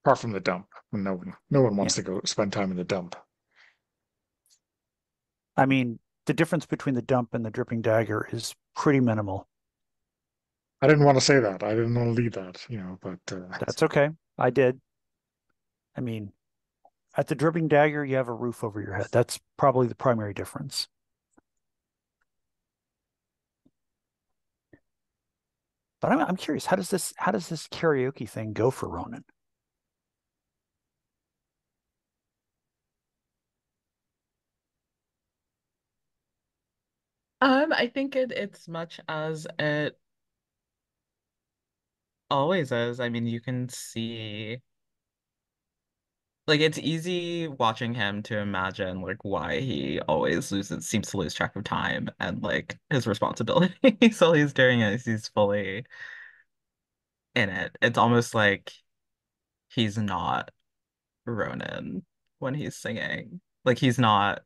Speaker 1: Apart from the dump. No one wants
Speaker 2: Yeah.
Speaker 1: to go spend time in the dump.
Speaker 2: I mean, the difference between the dump and the dripping dagger is pretty minimal.
Speaker 1: I didn't want to say that. I didn't want to lead that, but
Speaker 2: That's okay. I did. I mean, at the dripping dagger, you have a roof over your head. That's probably the primary difference. But I'm curious, how does this karaoke thing go for Ronan?
Speaker 3: I think it's much as it always is. I mean, you can see like it's easy watching him to imagine like why he always seems to lose track of time and like his responsibility. So he's doing it, he's fully in it. It's almost like he's not Ronan when he's singing. Like he's not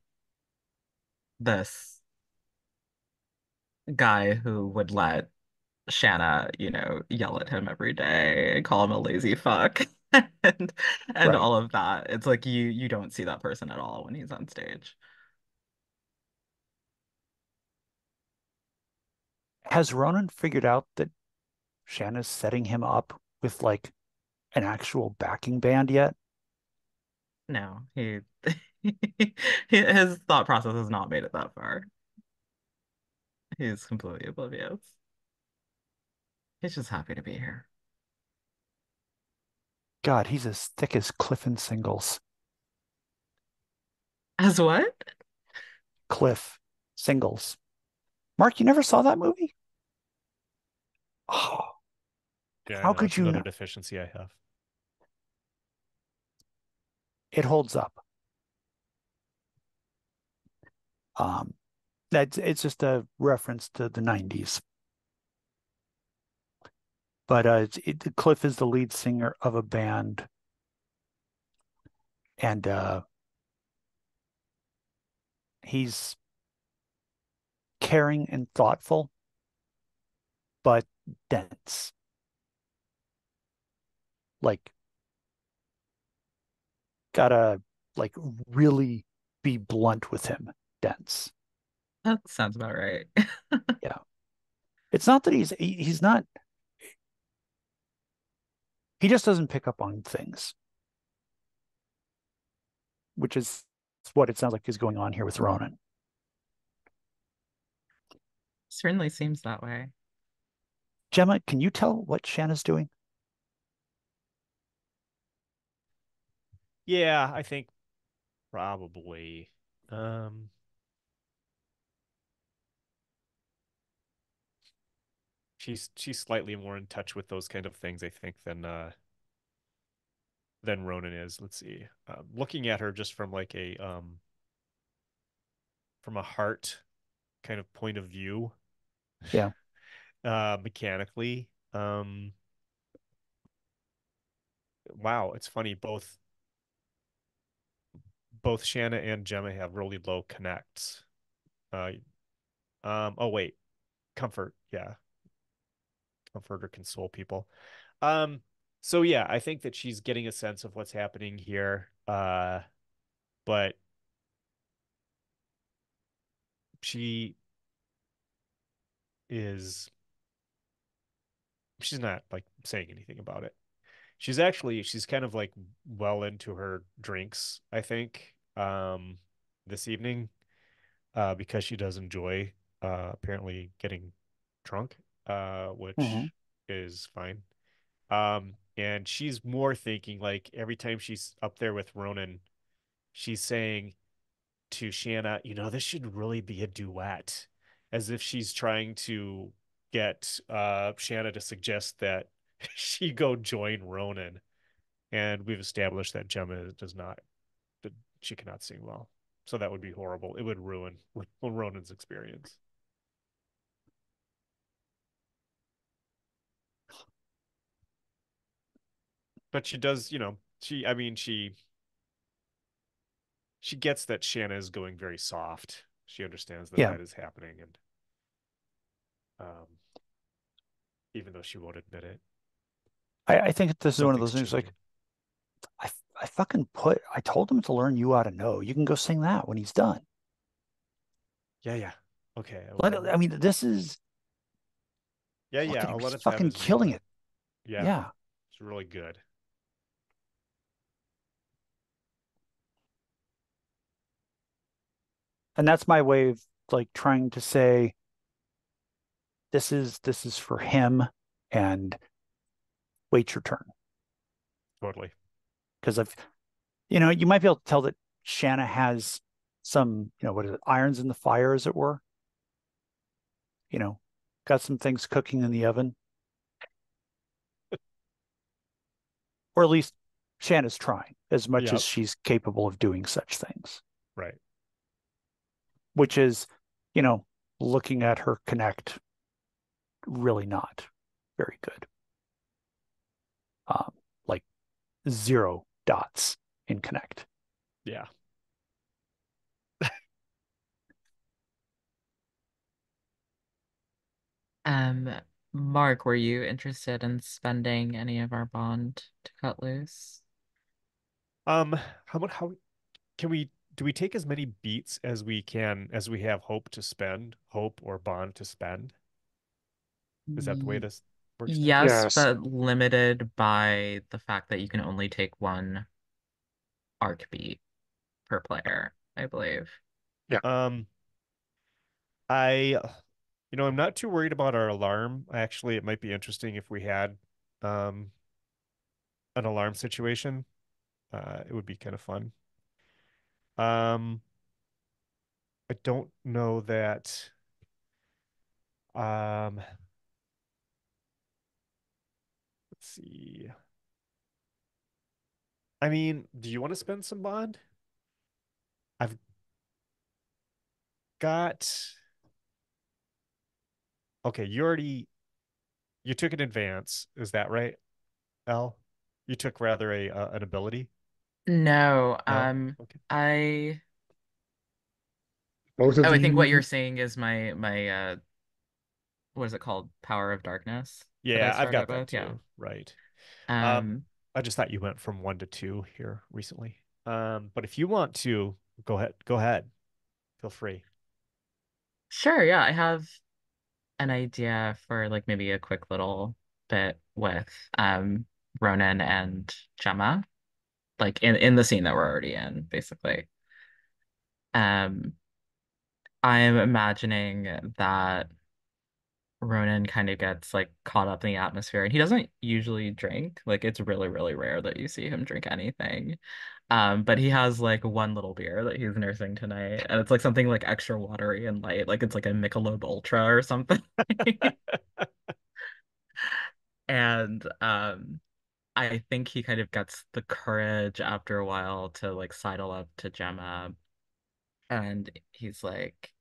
Speaker 3: this guy who would let Shanna, yell at him every day and call him a lazy fuck and and
Speaker 2: Right.
Speaker 3: all of that. It's like you don't see that person at all when he's on stage.
Speaker 2: Has Ronan figured out that Shanna's setting him up with like an actual backing band yet?
Speaker 3: No, his thought process has not made it that far. He's completely oblivious. He's just happy to be here.
Speaker 2: God, he's as thick as Cliff and Singles.
Speaker 3: As what?
Speaker 2: Cliff Singles. Mark, you never saw that movie? Oh,
Speaker 4: Yeah, I
Speaker 2: how
Speaker 4: know
Speaker 2: could
Speaker 4: it's
Speaker 2: you
Speaker 4: another
Speaker 2: not?
Speaker 4: deficiency I have.
Speaker 2: It holds up. Um, it's just a reference to the 90s. But Cliff is the lead singer of a band, and he's caring and thoughtful, but dense. Like, gotta like really be blunt with him. Dense.
Speaker 3: That sounds about right.
Speaker 2: Yeah. It's not that he's not. He just doesn't pick up on things, which is what it sounds like is going on here with Ronan.
Speaker 3: Certainly seems that way.
Speaker 2: Gemma, can you tell what Shanna's doing?
Speaker 4: Yeah, I think probably. Um, she's slightly more in touch with those kind of things, I think, than Ronan is. Let's see. Looking at her just from like a from a heart kind of point of view,
Speaker 2: Yeah.
Speaker 4: mechanically. Wow, it's funny. Both Shanna and Gemma have really low connects. Uh, oh wait, comfort. Yeah, comfort or console people. Um, so yeah, I think that she's getting a sense of what's happening here. But she is she's not like saying anything about it. She's kind of like well into her drinks, I think, this evening, because she does enjoy apparently getting drunk,
Speaker 2: Hmm.
Speaker 4: which is fine. And she's more thinking like every time she's up there with Ronan, she's saying to Shanna, this should really be a duet, as if she's trying to get Shanna to suggest that she go join Ronan. And we've established that Gemma does not, that she cannot sing well. So that would be horrible. It would ruin Ronan's experience. But she does, I mean, she gets that Shanna is going very soft. She understands that
Speaker 2: Yeah.
Speaker 4: that is happening, and even though she won't admit it,
Speaker 2: I think this is one of
Speaker 4: something's
Speaker 2: those things like
Speaker 4: changing.
Speaker 2: I told him to learn You Ought to Know. You can go sing that when he's done.
Speaker 4: Yeah, yeah. Okay.
Speaker 2: I mean, this is
Speaker 4: Yeah,
Speaker 2: look
Speaker 4: yeah.
Speaker 2: at him.
Speaker 4: I'll let
Speaker 2: He's
Speaker 4: him have
Speaker 2: fucking
Speaker 4: his You
Speaker 2: killing
Speaker 4: Want.
Speaker 2: it.
Speaker 4: Yeah,
Speaker 2: Yeah.
Speaker 4: it's really good.
Speaker 2: And that's my way of like trying to say this is for him and wait your turn.
Speaker 4: Totally.
Speaker 2: Because you might be able to tell that Shanna has some, what is it, irons in the fire, as it were. You know, got some things cooking in the oven. Or at least Shanna's trying as much as
Speaker 4: Yep.
Speaker 2: she's capable of doing such things,
Speaker 4: Right.
Speaker 2: which is, you know, looking at her connect, really not very good. Like 0 dots in connect.
Speaker 4: Yeah.
Speaker 3: Um, Mark, were you interested in spending any of our bond to cut loose?
Speaker 4: How can we do we take as many beats as we can as we have hope or bond to spend? Is that the way
Speaker 3: Y-
Speaker 4: this works now?
Speaker 3: Yes,
Speaker 1: Yes.
Speaker 3: but limited by the fact that you can only take one arc beat per player, I believe.
Speaker 1: Yeah.
Speaker 4: Um, I, I'm not too worried about our alarm. Actually, it might be interesting if we had um an alarm situation. It would be kind of fun. Um, I don't know that. Um, let's see. I mean, do you want to spend some bond? I've got. Okay, you took an advance. Is that right, L? You took rather a an ability?
Speaker 3: No,
Speaker 4: No? Okay.
Speaker 1: Both
Speaker 3: oh,
Speaker 1: of
Speaker 3: I think what you're
Speaker 1: you.
Speaker 3: saying is my what is it called? Power of Darkness that I
Speaker 4: Yeah, I've got
Speaker 3: started
Speaker 4: that
Speaker 3: with. Yeah.
Speaker 4: too. Right. Um,
Speaker 3: Um,
Speaker 4: I just thought you went from 1 to 2 here recently. But if you want to, go ahead. Go ahead. Feel free.
Speaker 3: sure, yeah, I have an idea for like maybe a quick little bit with Ronan and Gemma, like in the scene that we're already in, basically. Um, I'm imagining that Ronan kind of gets like caught up in the atmosphere, and he doesn't usually drink. Like it's really, really rare that you see him drink anything. But he has like one little beer that he's nursing tonight, and it's like something like extra watery and light, like it's like a Michelob Ultra or something. And I think he kind of gets the courage after a while to like sidle up to Gemma, and he's like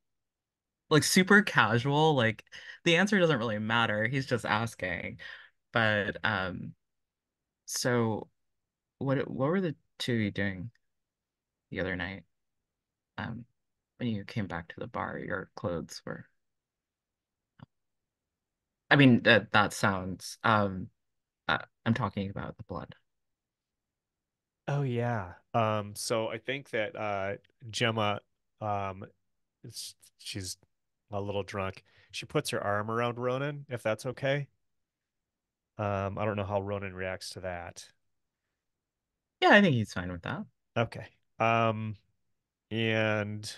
Speaker 3: super casual, like the answer doesn't really matter. He's just asking. But so what were the two of you doing the other night? Um, when you came back to the bar, your clothes were. I mean, that sounds. I'm talking about the blood.
Speaker 4: Oh yeah. So I think that Gemma um she's a little drunk. She puts her arm around Ronan, if that's okay. I don't know how Ronan reacts to that.
Speaker 3: Yeah, I think he's fine with that.
Speaker 4: Okay. And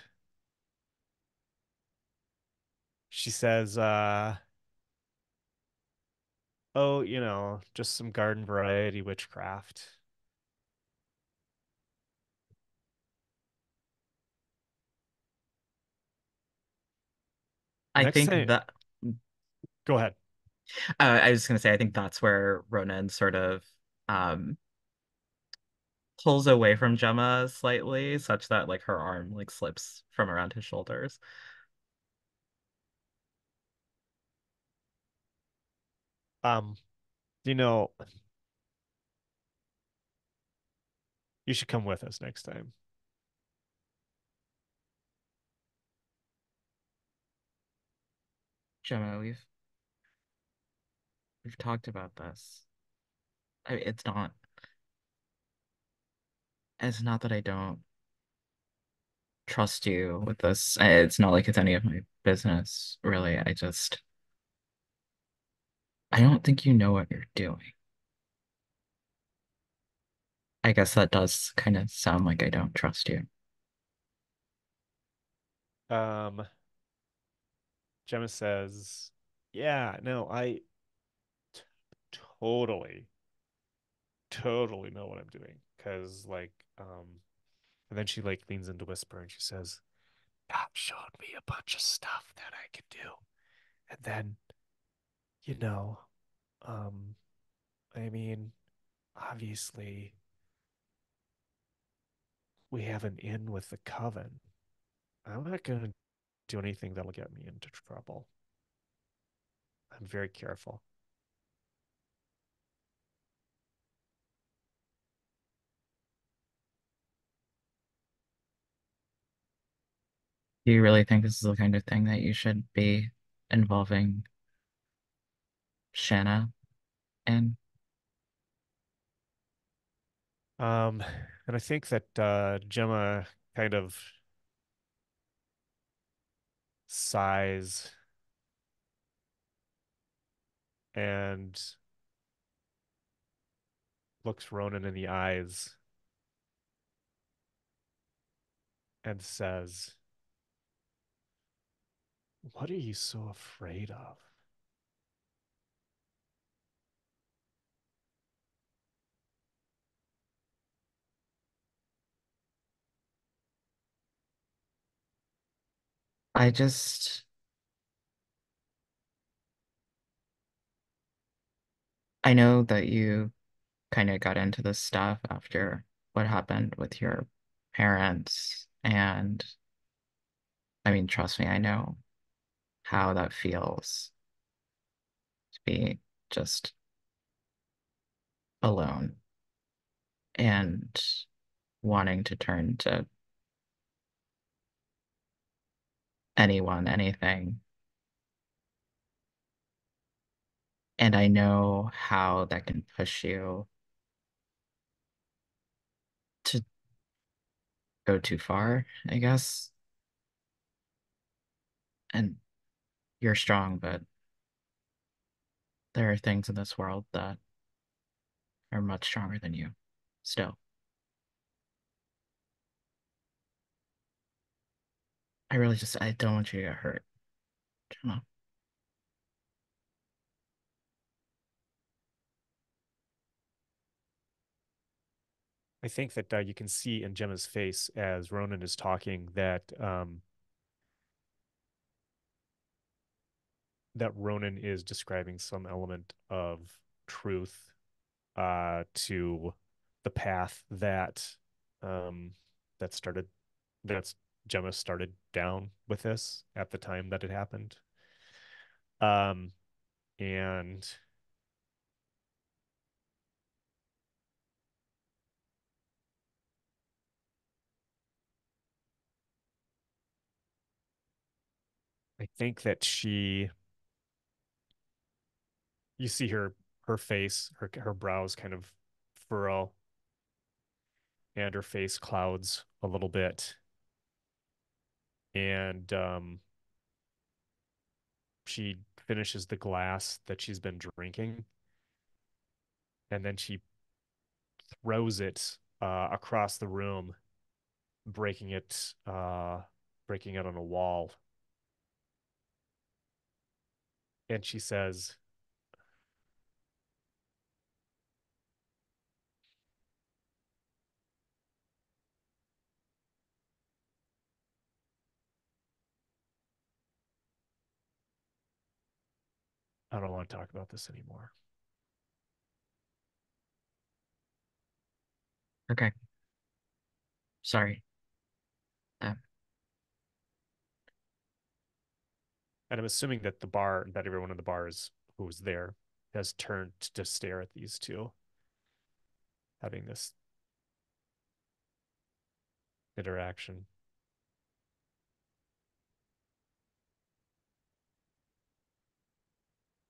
Speaker 4: she says, oh, just some garden variety witchcraft.
Speaker 3: I
Speaker 4: Next
Speaker 3: think
Speaker 4: time,
Speaker 3: that
Speaker 4: go ahead.
Speaker 3: I was gonna say I think that's where Ronan sort of um pulls away from Gemma slightly, such that like her arm like slips from around his shoulders.
Speaker 4: Um, you know, you should come with us next time.
Speaker 3: Gemma, we've talked about this. It's not that I don't trust you with this. It's not like it's any of my business, really. I don't think you know what you're doing. I guess that does kind of sound like I don't trust you.
Speaker 4: Um, Gemma says, yeah, no, I t totally, totally know what I'm doing. Cause and then she like leans into whisper and she says, God showed me a bunch of stuff that I could do. And then, you know, um, I mean, obviously we have an in with the coven. I'm not gonna do anything that'll get me into trouble. I'm very careful.
Speaker 3: Do you really think this is the kind of thing that you should be involving Shanna in?
Speaker 4: Um, and I think that Gemma kind of sighs and looks Ronan in the eyes and says, what are you so afraid of?
Speaker 3: I just, I know that you kind of got into this stuff after what happened with your parents. And I mean, trust me, I know how that feels to be just alone and wanting to turn to anyone, anything. And I know how that can push you to go too far, I guess. And you're strong, but there are things in this world that are much stronger than you still. I don't want you to get hurt, Gemma.
Speaker 4: I think that you can see in Gemma's face as Ronan is talking that that Ronan is describing some element of truth to the path that that started that's Gemma started down with this at the time that it happened. Um, and I think that you see her face, her brows kind of furrow, and her face clouds a little bit, and she finishes the glass that she's been drinking, and then she throws it across the room, breaking it breaking it on a wall. And she says, I don't want to talk about this anymore.
Speaker 3: Okay. Sorry.
Speaker 4: And I'm assuming that everyone in the bar who was there has turned to stare at these two having this interaction.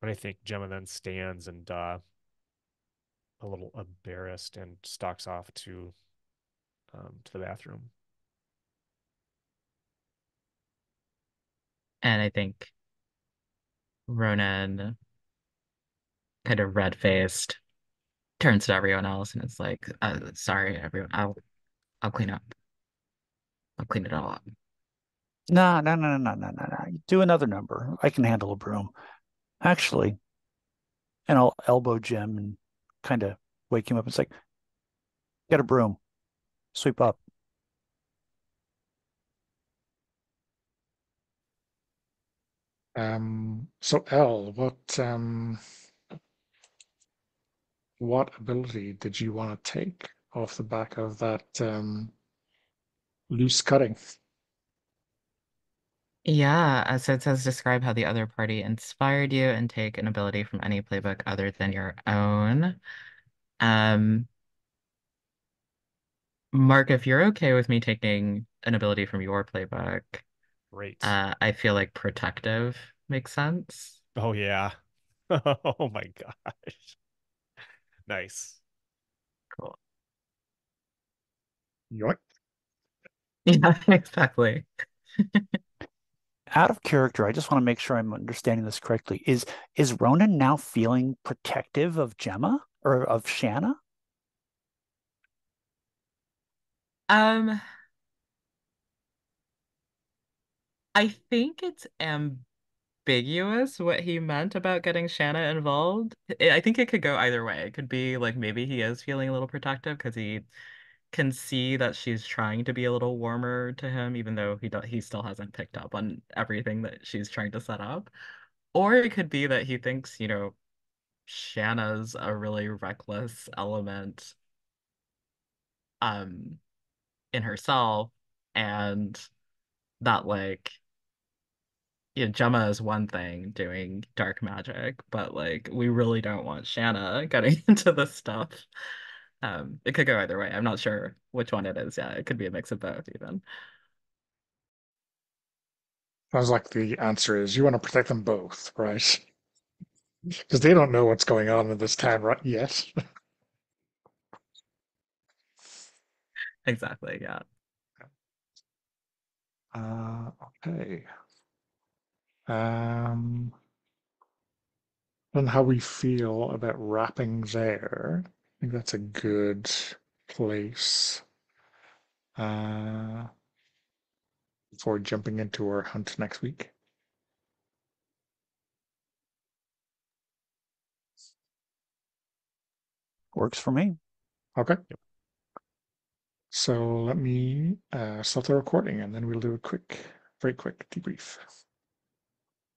Speaker 4: And I think Gemma then stands and a little embarrassed and stalks off to the bathroom.
Speaker 3: And I think Ronan, kind of red-faced, turns to everyone else and is like, sorry, everyone. I'll clean up. I'll clean it all up.
Speaker 2: No, no, no, no, no, no, no. Do another number. I can handle a broom. Actually, and I'll elbow Jim and kind of wake him up. It's like, get a broom, sweep up.
Speaker 1: So Elle, what ability did you want to take off the back of that loose cutting?
Speaker 3: Yeah, so it says describe how the other party inspired you and take an ability from any playbook other than your own. Um, Mark, if you're okay with me taking an ability from your playbook,
Speaker 4: Great.
Speaker 3: I feel like protective makes sense.
Speaker 4: Oh yeah. Oh my gosh. Nice.
Speaker 3: Cool.
Speaker 1: Yoink.
Speaker 3: Yeah, exactly.
Speaker 2: Out of character, I just want to make sure I'm understanding this correctly. Is Ronan now feeling protective of Gemma or of Shanna?
Speaker 3: Um, I think it's ambiguous what he meant about getting Shanna involved. I think it could go either way. It could be like maybe he is feeling a little protective because he can see that she's trying to be a little warmer to him, even though he still hasn't picked up on everything that she's trying to set up. Or it could be that he thinks, Shanna's a really reckless element um in herself, and that like Gemma is one thing doing dark magic, but like we really don't want Shanna getting into this stuff. It could go either way. I'm not sure which one it is. Yeah, it could be a mix of both even.
Speaker 1: Sounds like the answer is you want to protect them both, right? Because they don't know what's going on in this town right yet.
Speaker 3: Exactly, yeah.
Speaker 1: Okay. Um, and how we feel about wrapping there. I think that's a good place uh, before jumping into our hunt next week.
Speaker 2: Works for me.
Speaker 1: Okay. So let me stop the recording and then we'll do a very quick debrief.